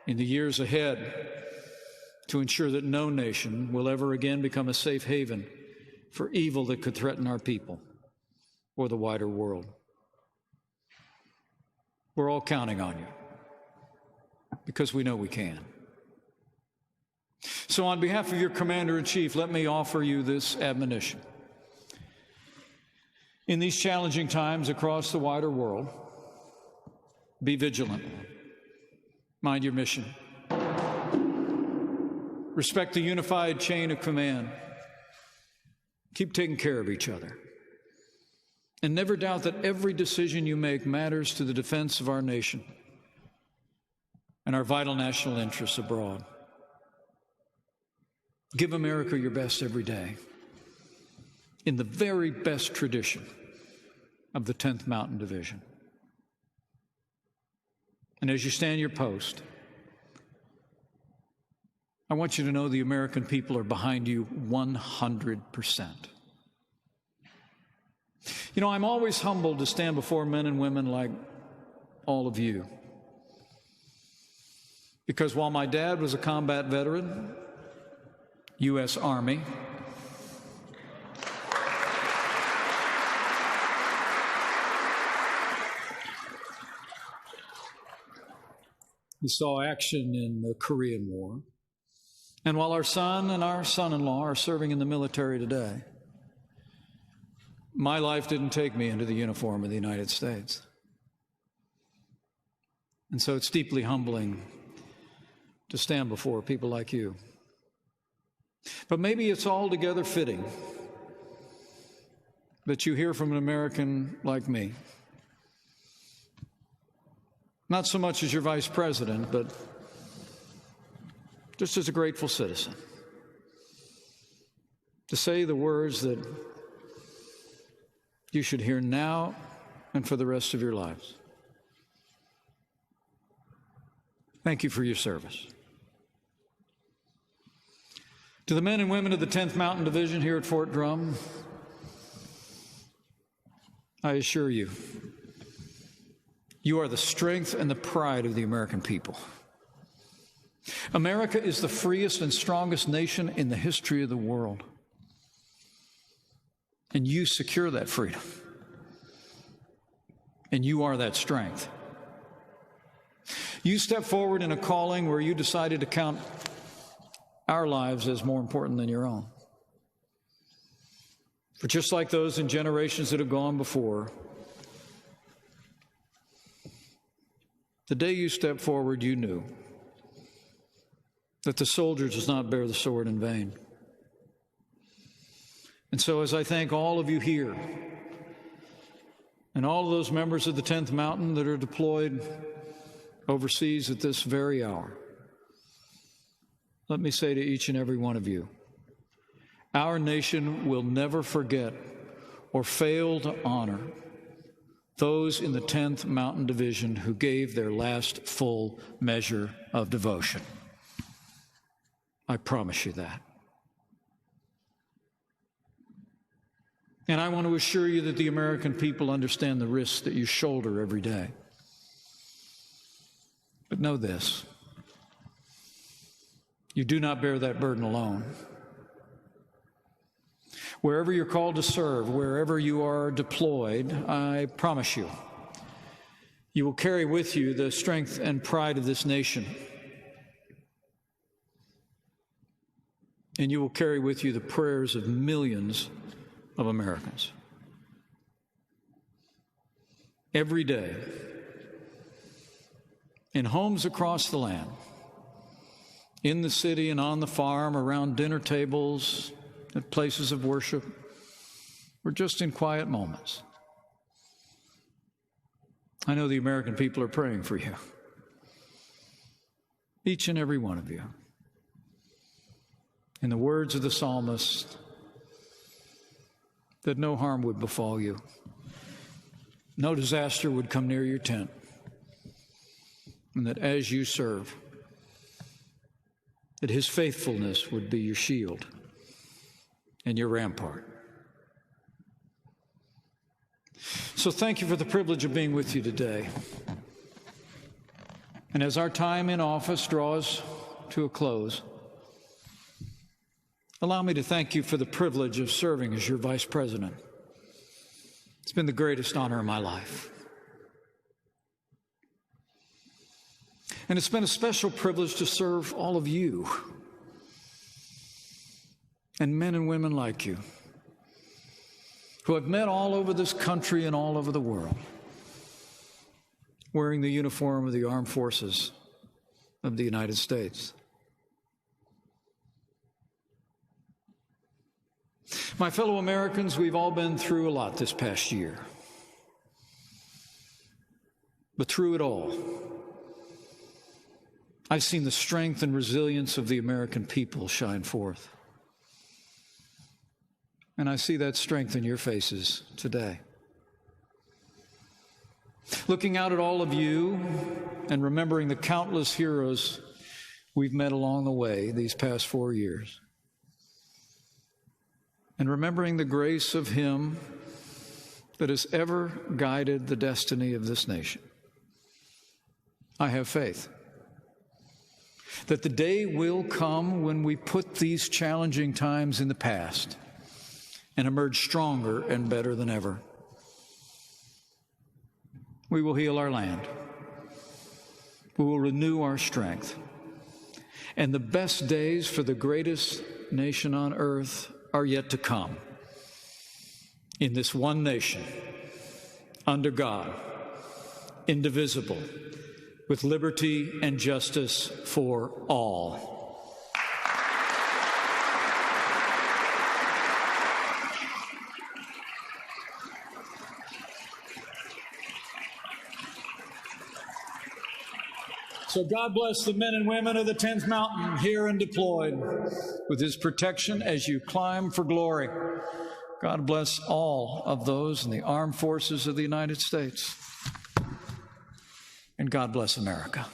in the years ahead to ensure that no nation will ever again become a safe haven for evil that could threaten our people or the wider world. We're all counting on you because we know we can. So on behalf of your Commander-in-Chief, let me offer you this admonition. In these challenging times across the wider world, be vigilant. Mind your mission. Respect the unified chain of command. Keep taking care of each other. And never doubt that every decision you make matters to the defense of our nation and our vital national interests abroad. Give America your best every day in the very best tradition of the 10th Mountain Division. And as you stand your post, I want you to know the American people are behind you 100%. You know, I'm always humbled to stand before men and women like all of you. Because while my dad was a combat veteran, U.S. Army, he saw action in the Korean War. And while our son and our son-in-law are serving in the military today, my life didn't take me into the uniform of the United States. And so it's deeply humbling to stand before people like you. But maybe it's altogether fitting that you hear from an American like me. Not so much as your vice president, but just as a grateful citizen, to say the words that you should hear now and for the rest of your lives. Thank you for your service. To the men and women of the 10th Mountain Division here at Fort Drum, I assure you, you are the strength and the pride of the American people. America is the freest and strongest nation in the history of the world. And you secure that freedom. And you are that strength. You step forward in a calling where you decided to count our lives as more important than your own. For just like those in generations that have gone before, the day you stepped forward, you knew that the soldier does not bear the sword in vain. And so as I thank all of you here and all of those members of the 10th Mountain that are deployed overseas at this very hour, let me say to each and every one of you, our nation will never forget or fail to honor those in the 10th Mountain Division who gave their last full measure of devotion. I promise you that. And I want to assure you that the American people understand the risks that you shoulder every day. But know this, you do not bear that burden alone. Wherever you're called to serve, wherever you are deployed, I promise you, you will carry with you the strength and pride of this nation. And you will carry with you the prayers of millions of Americans. Every day, in homes across the land, in the city and on the farm, around dinner tables, at places of worship, or just in quiet moments, I know the American people are praying for you. Each and every one of you. In the words of the psalmist, that no harm would befall you, no disaster would come near your tent, and that as you serve, that his faithfulness would be your shield and your rampart. So thank you for the privilege of being with you today. And as our time in office draws to a close, allow me to thank you for the privilege of serving as your vice president. It's been the greatest honor of my life. And it's been a special privilege to serve all of you and men and women like you who I've met all over this country and all over the world, wearing the uniform of the armed forces of the United States. My fellow Americans, we've all been through a lot this past year. But through it all, I've seen the strength and resilience of the American people shine forth. And I see that strength in your faces today. Looking out at all of you and remembering the countless heroes we've met along the way these past 4 years, and remembering the grace of him that has ever guided the destiny of this nation, I have faith that the day will come when we put these challenging times in the past and emerge stronger and better than ever. We will heal our land. We will renew our strength. And the best days for the greatest nation on earth are yet to come. In this one nation, under God, indivisible, with liberty and justice for all. So God bless the men and women of the 10th Mountain here and deployed with his protection as you climb for glory. God bless all of those in the armed forces of the United States. And God bless America.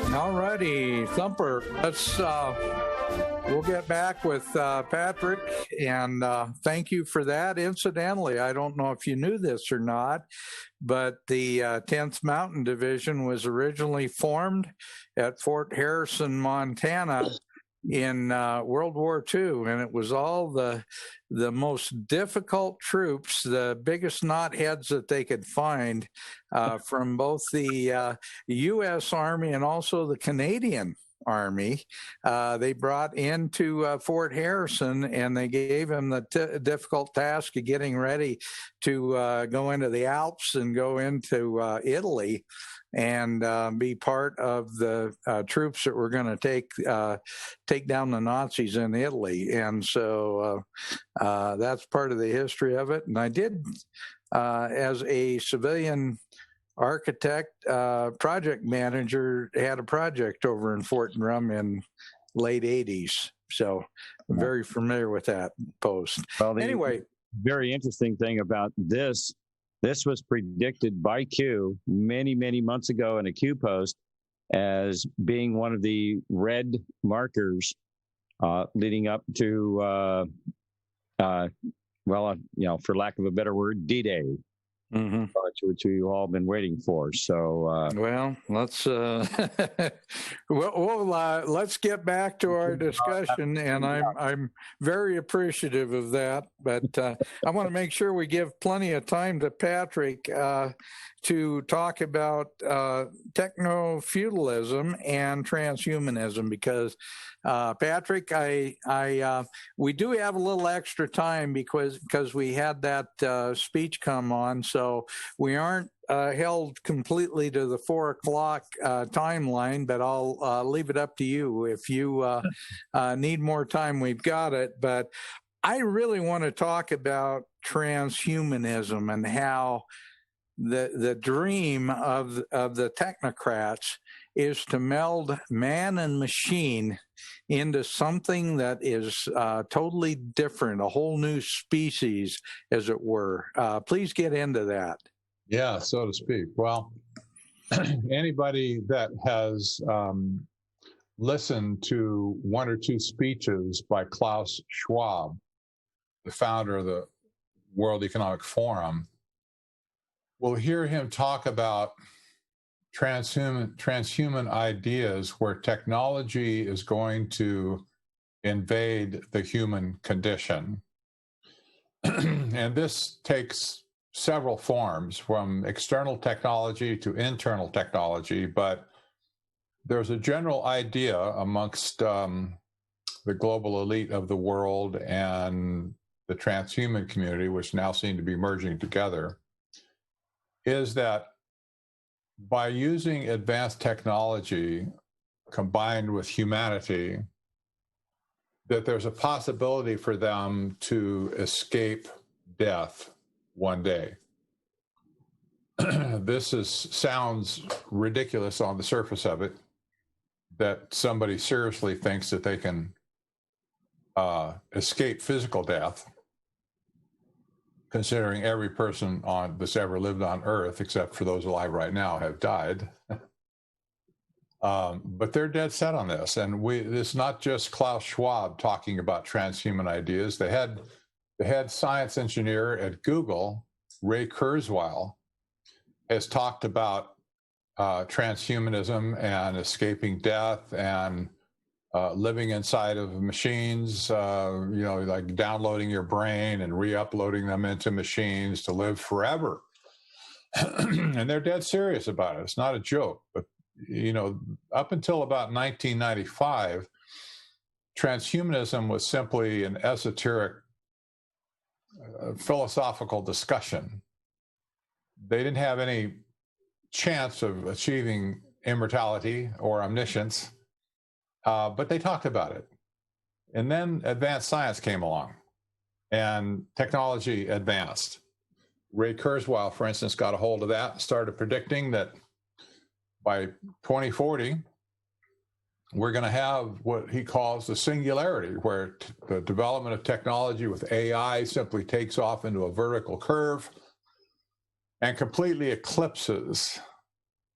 Alrighty, Thumper, we'll get back with Patrick, and thank you for that. Incidentally, I don't know if you knew this or not, but the 10th Mountain Division was originally formed at Fort Harrison, Montana in World War II, and it was all the most difficult troops, the biggest knotheads that they could find from both the U.S. Army and also the Canadian Army. They brought into Fort Harrison, and they gave him the difficult task of getting ready to go into the Alps and go into Italy and be part of the troops that were going to take down the Nazis in Italy. And so that's part of the history of it. And I did, as a civilian architect, project manager, had a project over in Fort Drum in late 80s. So I'm very familiar with that post. Well, anyway, very interesting thing about this was predicted by Q many, many months ago in a Q post as being one of the red markers leading up to, for lack of a better word, D-Day. Mm-hmm. Which we've all been waiting for. So, well, let's let's get back to our discussion, and I'm very appreciative of that. But I want to make sure we give plenty of time to Patrick to talk about techno-feudalism and transhumanism, because Patrick, we do have a little extra time because we had that speech come on, so we aren't held completely to the 4 o'clock timeline, but I'll leave it up to you. If you need more time, we've got it. But I really want to talk about transhumanism and how the dream of the technocrats is to meld man and machine into something that is totally different, a whole new species, as it were. Please get into that. Yeah, so to speak. Well, anybody that has listened to 1 or 2 speeches by Klaus Schwab, the founder of the World Economic Forum, will hear him talk about transhuman ideas where technology is going to invade the human condition. And this takes several forms, from external technology to internal technology, but there's a general idea amongst the global elite of the world and the transhuman community, which now seem to be merging together, is that by using advanced technology combined with humanity, that there's a possibility for them to escape death one day. This sounds ridiculous on the surface of it, that somebody seriously thinks that they can escape physical death, considering every person that's ever lived on Earth, except for those alive right now, have died. But they're dead set on this. And it's not just Klaus Schwab talking about transhuman ideas. The head science engineer at Google, Ray Kurzweil, has talked about transhumanism and escaping death and living inside of machines, like downloading your brain and re-uploading them into machines to live forever. And they're dead serious about it. It's not a joke. But, up until about 1995, transhumanism was simply an esoteric philosophical discussion. They didn't have any chance of achieving immortality or omniscience, but they talked about it. And then advanced science came along and technology advanced. Ray Kurzweil, for instance, got a hold of that and started predicting that by 2040, we're going to have what he calls the singularity, where the development of technology with AI simply takes off into a vertical curve and completely eclipses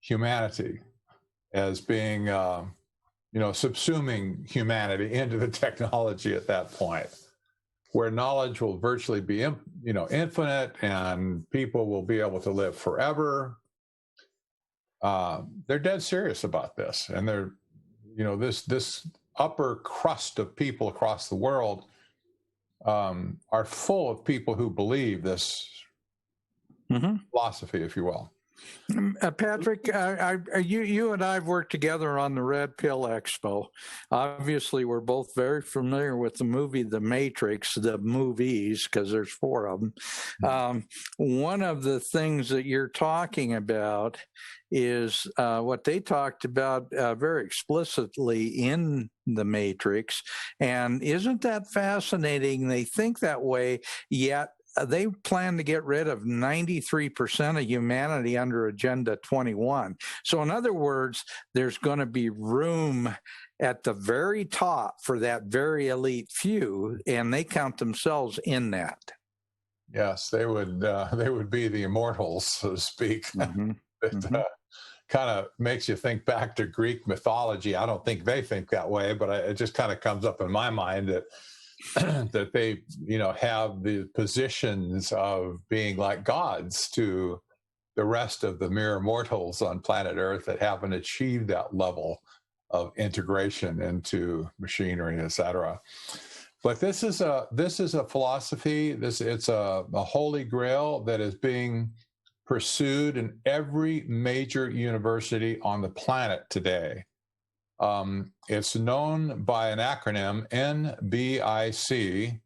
humanity as being, subsuming humanity into the technology at that point, where knowledge will virtually be, infinite, and people will be able to live forever. They're dead serious about this, and they're, this upper crust of people across the world are full of people who believe this philosophy, if you will. Patrick, you and I have worked together on the Red Pill Expo. Obviously, we're both very familiar with the movie The Matrix, the movies, because there's 4 of them. One of the things that you're talking about is what they talked about very explicitly in The Matrix. And isn't that fascinating? They think that way, yet they plan to get rid of 93% of humanity under Agenda 21. So in other words, there's going to be room at the very top for that very elite few, and they count themselves in that. Yes, they would be the immortals, so to speak. It kind of makes you think back to Greek mythology. I don't think they think that way, but it just kind of comes up in my mind that that they, have the positions of being like gods to the rest of the mere mortals on planet Earth that haven't achieved that level of integration into machinery, etc. But this is a philosophy. It's a holy grail that is being pursued in every major university on the planet today. It's known by an acronym, NBIC,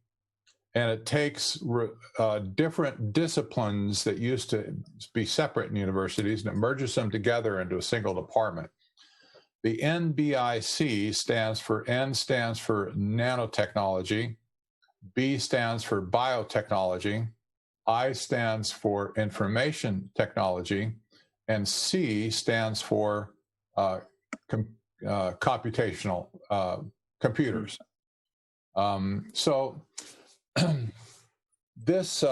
and it takes different disciplines that used to be separate in universities and it merges them together into a single department. The NBIC stands for nanotechnology, B stands for biotechnology, I stands for information technology, and C stands for computational computers. So this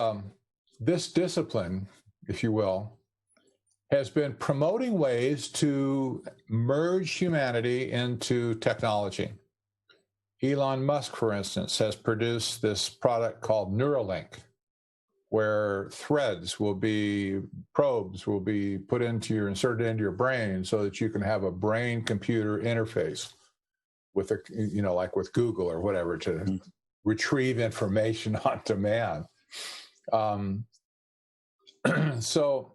discipline, if you will, has been promoting ways to merge humanity into technology. Elon Musk, for instance, has produced this product called Neuralink, where probes will be inserted into your brain so that you can have a brain-computer interface with like with Google or whatever, to retrieve information on demand. So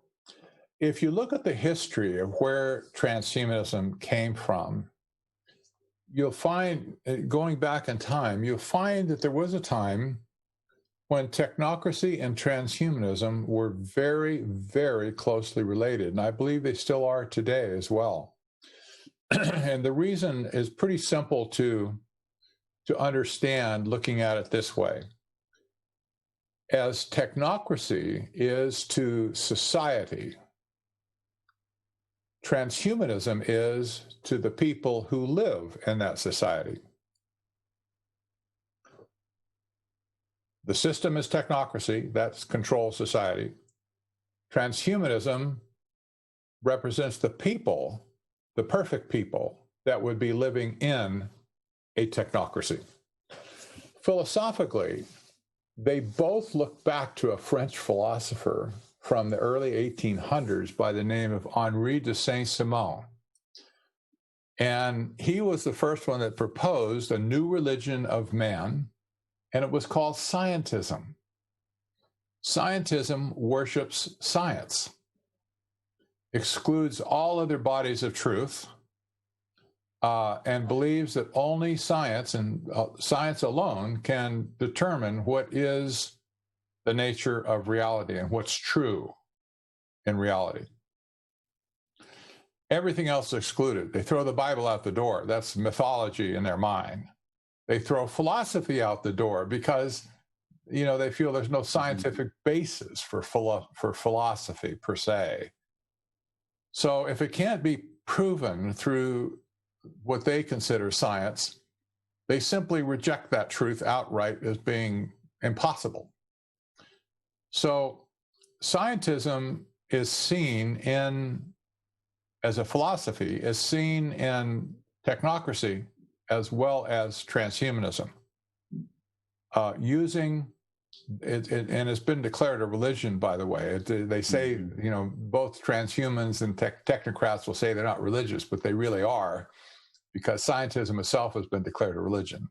if you look at the history of where transhumanism came from, you'll find, going back in time, you'll find that there was a time when technocracy and transhumanism were very, very closely related. And I believe they still are today as well. And the reason is pretty simple to understand, looking at it this way. As technocracy is to society, transhumanism is to the people who live in that society. The system is technocracy, that controls society. Transhumanism represents the people, the perfect people that would be living in a technocracy. Philosophically, they both look back to a French philosopher from the early 1800s by the name of Henri de Saint-Simon. And he was the first one that proposed a new religion of man, and it was called scientism. Scientism worships science, excludes all other bodies of truth, and believes that only science and science alone can determine what is the nature of reality and what's true in reality. Everything else is excluded. They throw the Bible out the door. That's mythology in their mind. They throw philosophy out the door because, you know, they feel there's no scientific basis for philosophy per se. So if it can't be proven through what they consider science, they simply reject that truth outright as being impossible. So scientism is seen as a philosophy, is seen in technocracy as well as transhumanism, using it, and it's been declared a religion, by the way. They say, you know, both transhumans and technocrats will say they're not religious, but they really are, because scientism itself has been declared a religion.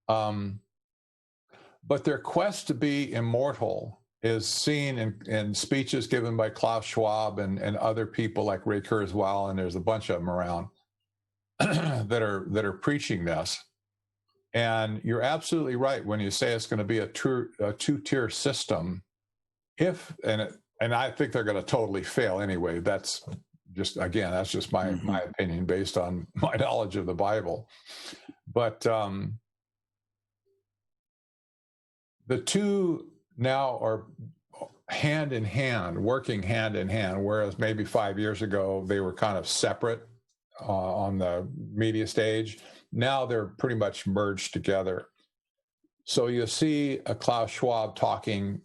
But their quest to be immortal is seen in speeches given by Klaus Schwab and other people like Ray Kurzweil, and there's a bunch of them around that are preaching this. And you're absolutely right when you say it's going to be a two-tier system. And I think they're going to totally fail anyway. That's just my opinion based on my knowledge of the Bible. But the two now are hand in hand, working hand in hand, whereas maybe 5 years ago they were kind of separate on the media stage. Now they're pretty much merged together. So you see a Klaus Schwab talking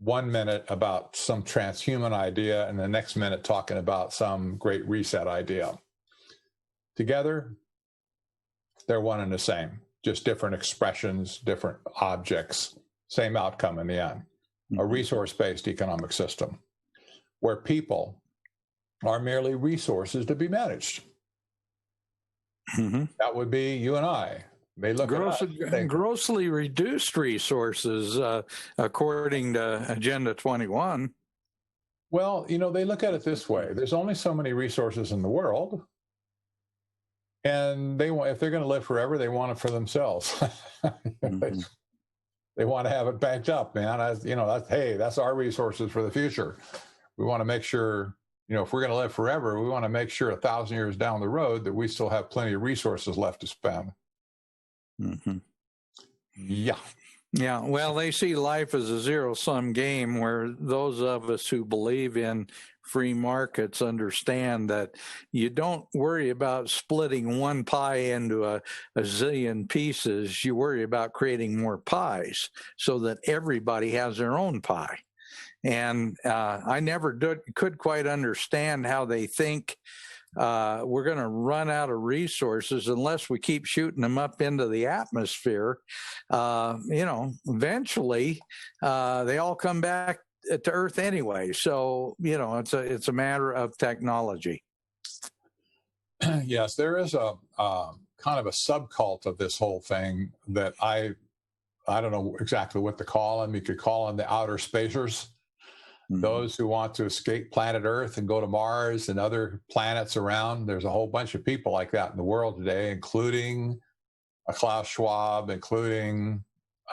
1 minute about some transhuman idea and the next minute talking about some great reset idea. Together, they're one and the same, just different expressions, different objects, same outcome in the end. A resource-based economic system where people are merely resources to be managed. That would be you and I. They look at grossly reduced resources, according to Agenda 21. Well, you know, they look at it this way. There's only so many resources in the world. And if they're going to live forever, they want it for themselves. They want to have it banked up, man. That's our resources for the future. We want to make sure, you know, if we're going to live forever, we want to make sure 1,000 years down the road that we still have plenty of resources left to spend. Yeah. Yeah. Well, they see life as a zero-sum game, where those of us who believe in free markets understand that you don't worry about splitting one pie into a zillion pieces. You worry about creating more pies so that everybody has their own pie. And I never could quite understand how they think we're going to run out of resources unless we keep shooting them up into the atmosphere. Eventually they all come back to Earth anyway. So, you know, it's a matter of technology. Yes, there is a kind of a subcult of this whole thing that I don't know exactly what to call them. You could call them the outer spacers. Those who want to escape planet Earth and go to Mars and other planets around. There's a whole bunch of people like that in the world today, including Klaus Schwab, including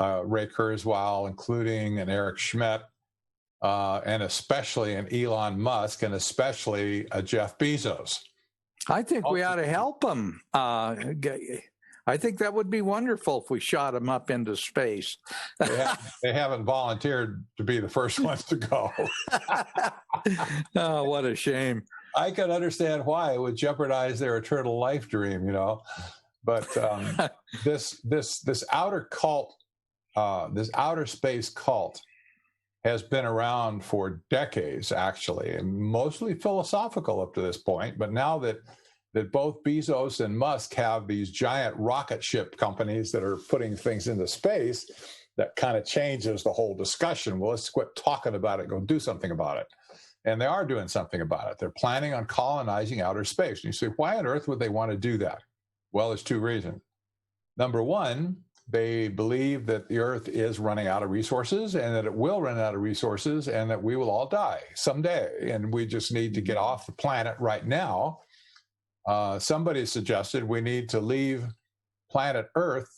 Ray Kurzweil, including an Eric Schmidt, and especially an Elon Musk, and especially a Jeff Bezos. I think we ought to help them. I think that would be wonderful if we shot them up into space. They haven't volunteered to be the first ones to go. Oh, what a shame. I can understand why it would jeopardize their eternal life dream, you know. But this outer cult, this outer space cult, has been around for decades, actually, and mostly philosophical up to this point. But now that both Bezos and Musk have these giant rocket ship companies that are putting things into space, that kind of changes the whole discussion. Well, let's quit talking about it, go do something about it. And they are doing something about it. They're planning on colonizing outer space. And you say, why on earth would they want to do that? Well, there's two reasons. Number one, they believe that the Earth is running out of resources and that it will run out of resources and that we will all die someday. And we just need to get off the planet right now. Somebody suggested we need to leave planet Earth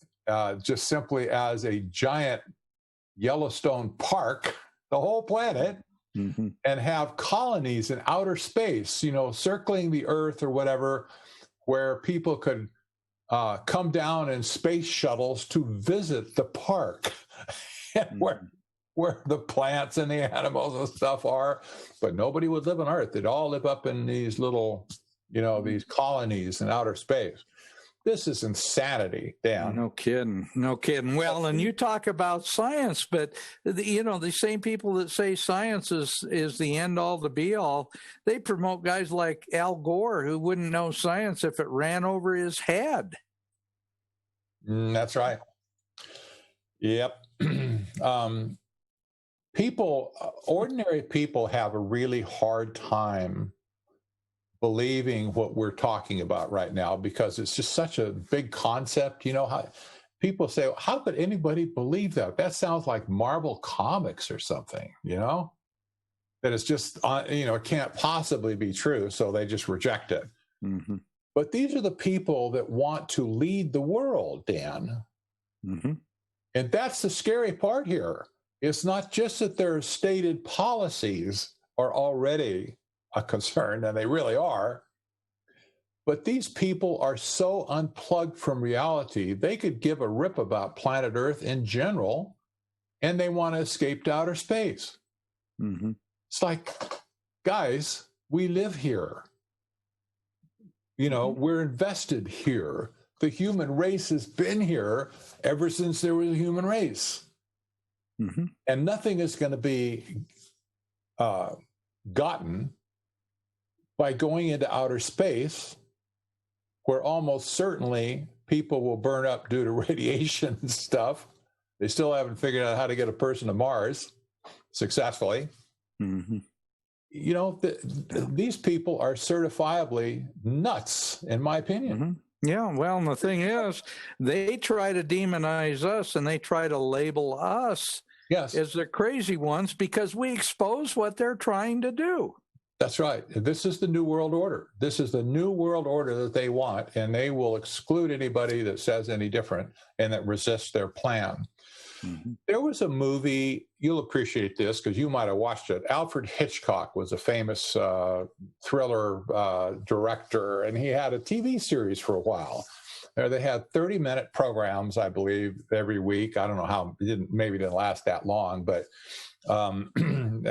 just simply as a giant Yellowstone Park, the whole planet, and have colonies in outer space, you know, circling the Earth or whatever, where people could come down in space shuttles to visit the park and where the plants and the animals and stuff are. But nobody would live on Earth. They'd all live up in these little, you know, these colonies in outer space. This is insanity, Dan. No kidding. No kidding. Well, and you talk about science, but, you know, the same people that say science is the end all, the be all, they promote guys like Al Gore, who wouldn't know science if it ran over his head. That's right. Yep. Ordinary people have a really hard time believing what we're talking about right now because it's just such a big concept. You know, how people say, how could anybody believe that? That sounds like Marvel Comics or something, you know, that it's just, you know, it can't possibly be true. So they just reject it. Mm-hmm. But these are the people that want to lead the world, Dan. Mm-hmm. And that's the scary part here. It's not just that their stated policies are already a concern, and they really are, but these people are so unplugged from reality, they could give a rip about planet Earth in general, and they want to escape to outer space. Mm-hmm. It's like, guys, we live here. You know, we're invested here. The human race has been here ever since there was a human race. Mm-hmm. And nothing is going to be gotten by going into outer space, where almost certainly people will burn up due to radiation and stuff. They still haven't figured out how to get a person to Mars successfully. Mm-hmm. You know, these people are certifiably nuts, in my opinion. Mm-hmm. Yeah, well, and the thing is, they try to demonize us and they try to label us as the crazy ones because we expose what they're trying to do. That's right. This is the New World Order. This is the New World Order that they want, and they will exclude anybody that says any different and that resists their plan. Mm-hmm. There was a movie, you'll appreciate this because you might have watched it. Alfred Hitchcock was a famous thriller director, and he had a TV series for a while. They had 30-minute programs, I believe, every week. I don't know how, maybe it didn't last that long, but in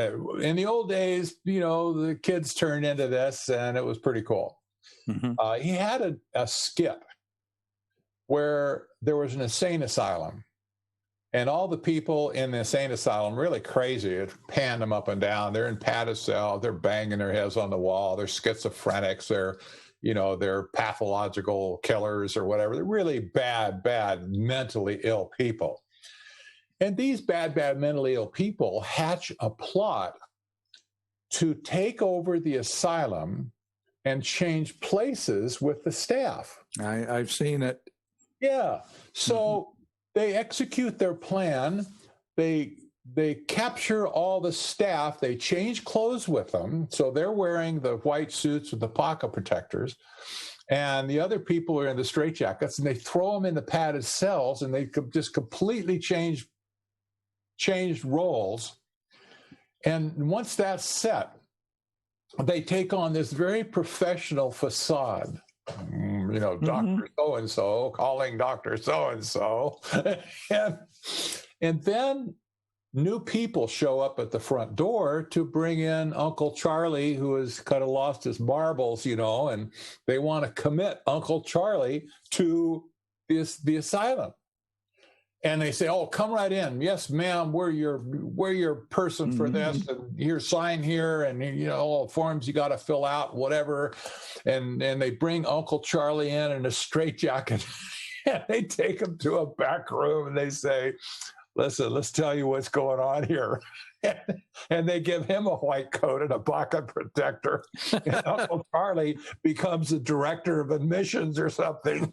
the old days, you know, the kids turned into this, and it was pretty cool. Mm-hmm. He had a skit where there was an insane asylum, and all the people in the insane asylum, really crazy, it panned them up and down. They're in padded cells, they're banging their heads on the wall, they're schizophrenics, they're pathological killers or whatever. They're really bad, mentally ill people. And these bad, mentally ill people hatch a plot to take over the asylum and change places with the staff. I've seen it. Yeah. So they execute their plan. They capture all the staff. They change clothes with them. So they're wearing the white suits with the pocket protectors. And the other people are in the straitjackets, and they throw them in the padded cells, and they just completely changed roles. And once that's set, they take on this very professional facade. Dr. So-and-so calling Dr. So-and-so. and then new people show up at the front door to bring in Uncle Charlie, who has kind of lost his marbles, and they want to commit Uncle Charlie to the asylum. And they say, "Oh, come right in. Yes, ma'am, we're your person for this. And here, sign here, and all the forms you got to fill out, whatever." And they bring Uncle Charlie in a straitjacket, and they take him to a back room, and they say, "Listen, let's tell you what's going on here." and they give him a white coat and a pocket protector. And Uncle Charlie becomes the director of admissions or something.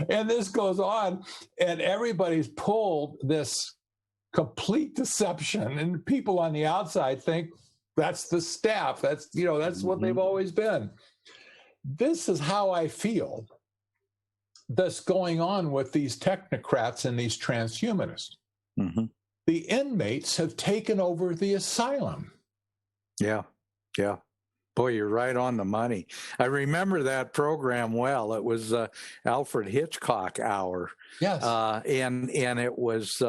And this goes on, and everybody's pulled this complete deception, and people on the outside think that's the staff. That's what they've always been. This is how I feel that's going on with these technocrats and these transhumanists. Mm-hmm. The inmates have taken over the asylum. Yeah. Boy, you're right on the money. I remember that program well. It was Alfred Hitchcock Hour. Yes. And it was,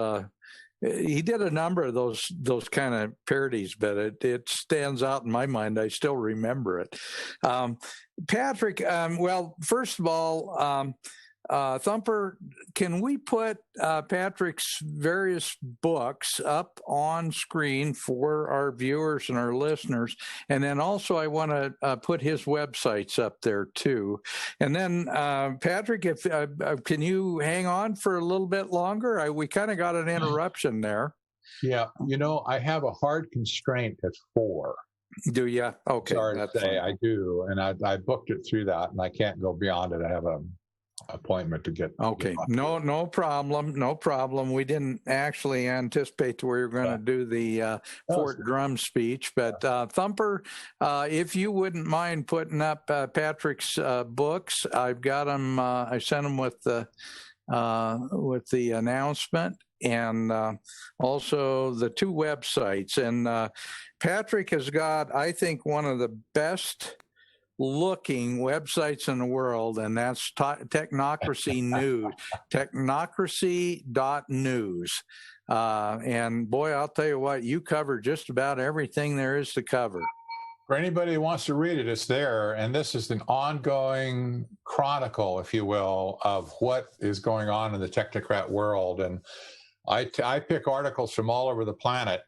he did a number of those kind of parodies, but it stands out in my mind. I still remember it. Patrick, well, first of all, Thumper, can we put Patrick's various books up on screen for our viewers and our listeners? And then also I want to put his websites up there too. And then Patrick, if can you hang on for a little bit longer? We kind of got an interruption there. Yeah, I have a hard constraint at 4. Do you? Okay. Sorry to say, I do, and I booked it through that, and I can't go beyond it. I have a appointment to get. Okay, no problem. We didn't actually anticipate we were going to do the Fort Drum speech, but Thumper, if you wouldn't mind putting up Patrick's books, I've got them. I sent them with the announcement, and also the 2 websites. And Patrick has got, I think, one of the best looking websites in the world, and that's Technocracy News, technocracy.news. And boy, I'll tell you what, you cover just about everything there is to cover. For anybody who wants to read it, it's there. And this is an ongoing chronicle, if you will, of what is going on in the technocrat world. And I pick articles from all over the planet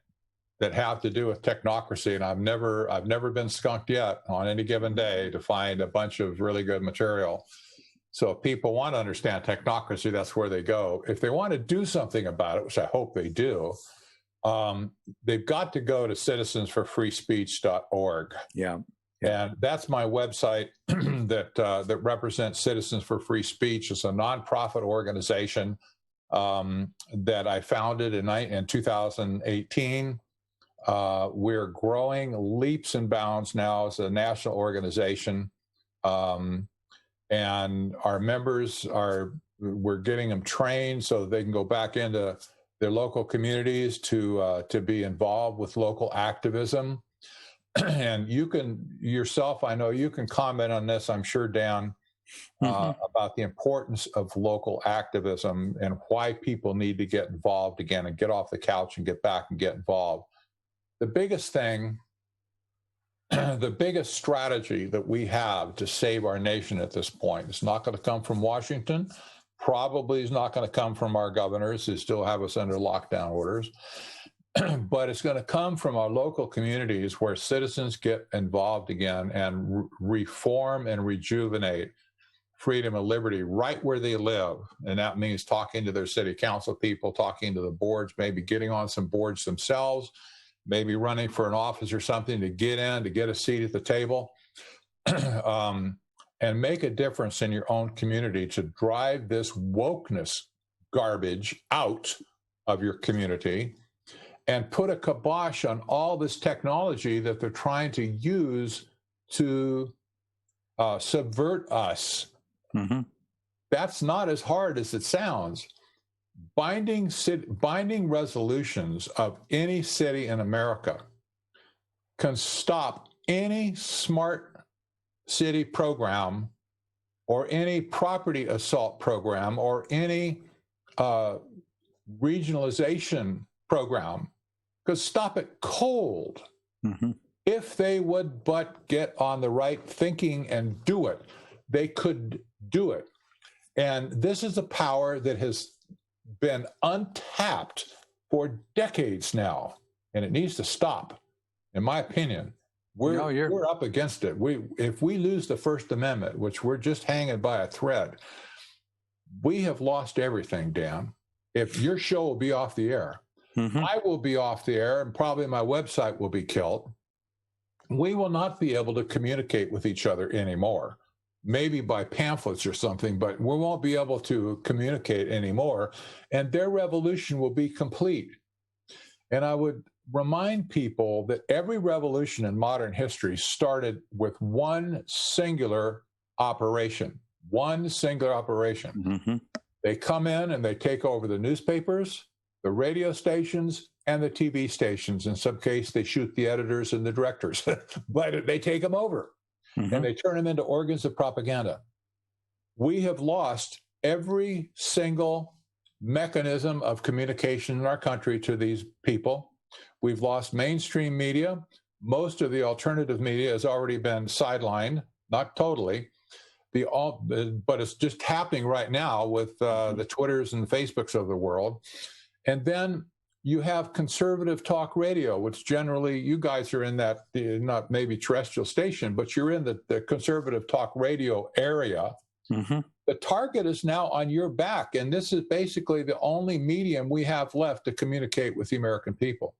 that have to do with technocracy, and I've never been skunked yet on any given day to find a bunch of really good material. So if people want to understand technocracy, that's where they go. If they want to do something about it, which I hope they do, they've got to go to citizensforfreespeech.org. Yeah. And that's my website that represents Citizens for Free Speech. It's a nonprofit organization that I founded in 2018. We're growing leaps and bounds now as a national organization, and our members we're getting them trained so that they can go back into their local communities to be involved with local activism. And you can yourself, I know you can comment on this, I'm sure, Dan, about the importance of local activism and why people need to get involved again and get off the couch and get back and get involved. The biggest thing, the biggest strategy that we have to save our nation at this point, it's not going to come from Washington, probably is not going to come from our governors who still have us under lockdown orders, but it's going to come from our local communities where citizens get involved again and reform and rejuvenate freedom and liberty right where they live. And that means talking to their city council people, talking to the boards, maybe getting on some boards themselves, maybe running for an office or something to get a seat at the table, and make a difference in your own community to drive this wokeness garbage out of your community and put a kibosh on all this technology that they're trying to use to subvert us. Mm-hmm. That's not as hard as it sounds. Binding resolutions of any city in America can stop any smart city program or any property assault program or any regionalization program. Could stop it cold if they would but get on the right thinking and do it. They could do it. And this is a power that has been untapped for decades now, and it needs to stop. In my opinion, we're up against it. If we lose the First Amendment, which we're just hanging by a thread, we have lost everything, Dan. If your show will be off the air, I will be off the air, and probably my website will be killed. We will not be able to communicate with each other anymore. Maybe by pamphlets or something, but we won't be able to communicate anymore, and their revolution will be complete. And I would remind people that every revolution in modern history started with one singular operation. They come in and they take over the newspapers, the radio stations, and the TV stations. In some case, they shoot the editors and the directors, but they take them over. And they turn them into organs of propaganda. We have lost every single mechanism of communication in our country to these people. We've lost mainstream media. Most of the alternative media has already been sidelined, not totally, but it's just happening right now with the Twitters and the Facebooks of the world. And then you have conservative talk radio, which generally you guys are in that, not maybe terrestrial station, but you're in the conservative talk radio area. The target is now on your back, and this is basically the only medium we have left to communicate with the American people.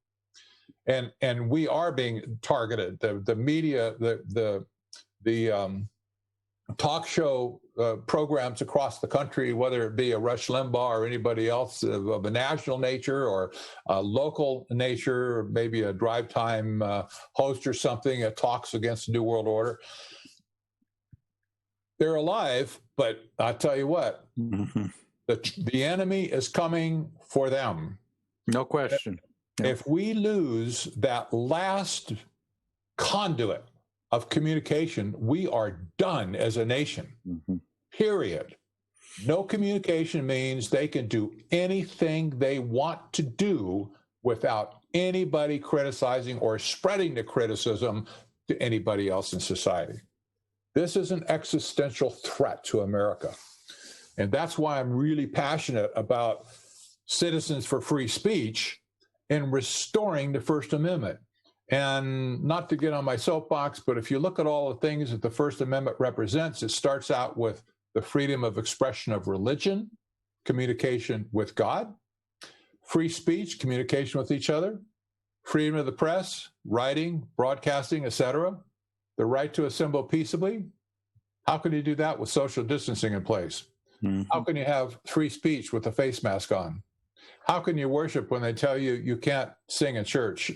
And we are being targeted. The media, the talk show programs across the country, whether it be a Rush Limbaugh or anybody else of a national nature or a local nature, or maybe a drive time host or something that talks against the New World Order. They're alive, but I'll tell you what, the enemy is coming for them. No question. If we lose that last conduit of communication, we are done as a nation. Period. No communication means they can do anything they want to do without anybody criticizing or spreading the criticism to anybody else in society. This is an existential threat to America. And that's why I'm really passionate about Citizens for Free Speech and restoring the First Amendment. And not to get on my soapbox, but if you look at all the things that the First Amendment represents, it starts out with the freedom of expression of religion, communication with God, free speech, communication with each other, freedom of the press, writing, broadcasting, etc., the right to assemble peaceably. How can you do that with social distancing in place? How can you have free speech with a face mask on? How can you worship when they tell you you can't sing in church?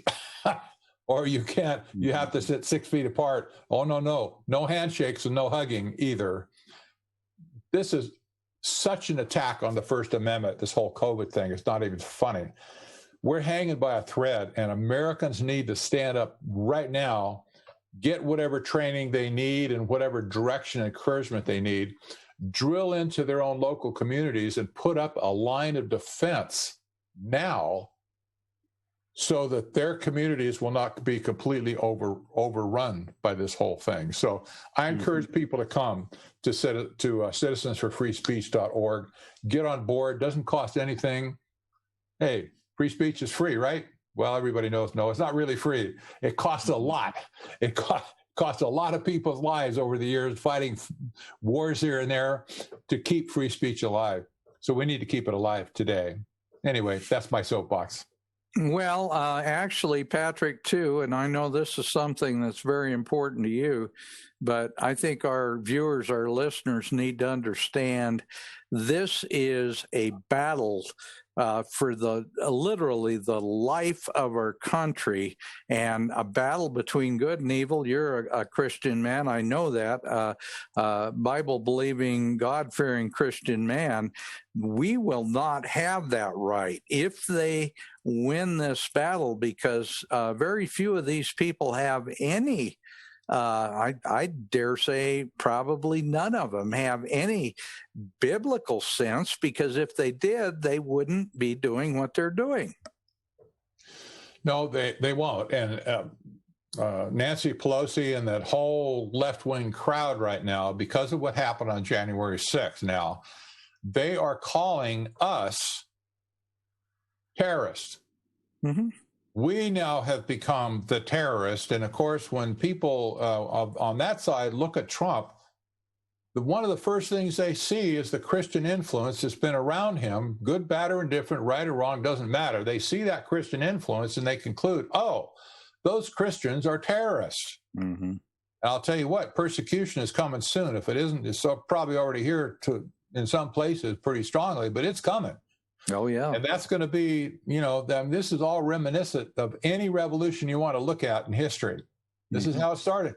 Or you can't, you have to sit 6 feet apart. Oh, no handshakes and no hugging either. This is such an attack on the First Amendment, this whole COVID thing. It's not even funny. We're hanging by a thread, and Americans need to stand up right now, get whatever training they need and whatever direction and encouragement they need, drill into their own local communities and put up a line of defense now so that their communities will not be completely overrun by this whole thing. So I encourage people to come to citizensforfreespeech.org, get on board. Doesn't cost anything. Hey, free speech is free, right? Well, everybody knows, no, it's not really free. It costs a lot. It cost a lot of people's lives over the years fighting wars here and there to keep free speech alive. So we need to keep it alive today. Anyway, that's my soapbox. Well, actually, Patrick, too, and I know this is something that's very important to you, but I think our viewers, our listeners need to understand this is a battle for literally the life of our country, and a battle between good and evil. You're a Christian man, I know that, Bible-believing, God-fearing Christian man. We will not have that right if they win this battle, because very few of these people have any, I dare say probably none of them have any biblical sense, because if they did, they wouldn't be doing what they're doing. No, they won't. And Nancy Pelosi and that whole left-wing crowd right now, because of what happened on January 6th now, they are calling us terrorists. We now have become the terrorist. And of course, when people on that side look at Trump, one of the first things they see is the Christian influence that's been around him, good, bad, or indifferent, right or wrong, doesn't matter. They see that Christian influence and they conclude, oh, those Christians are terrorists. Mm-hmm. And I'll tell you what, persecution is coming soon. If it isn't, it's probably already here in some places pretty strongly, but it's coming. Oh, yeah. And that's going to be, this is all reminiscent of any revolution you want to look at in history. This is how it started.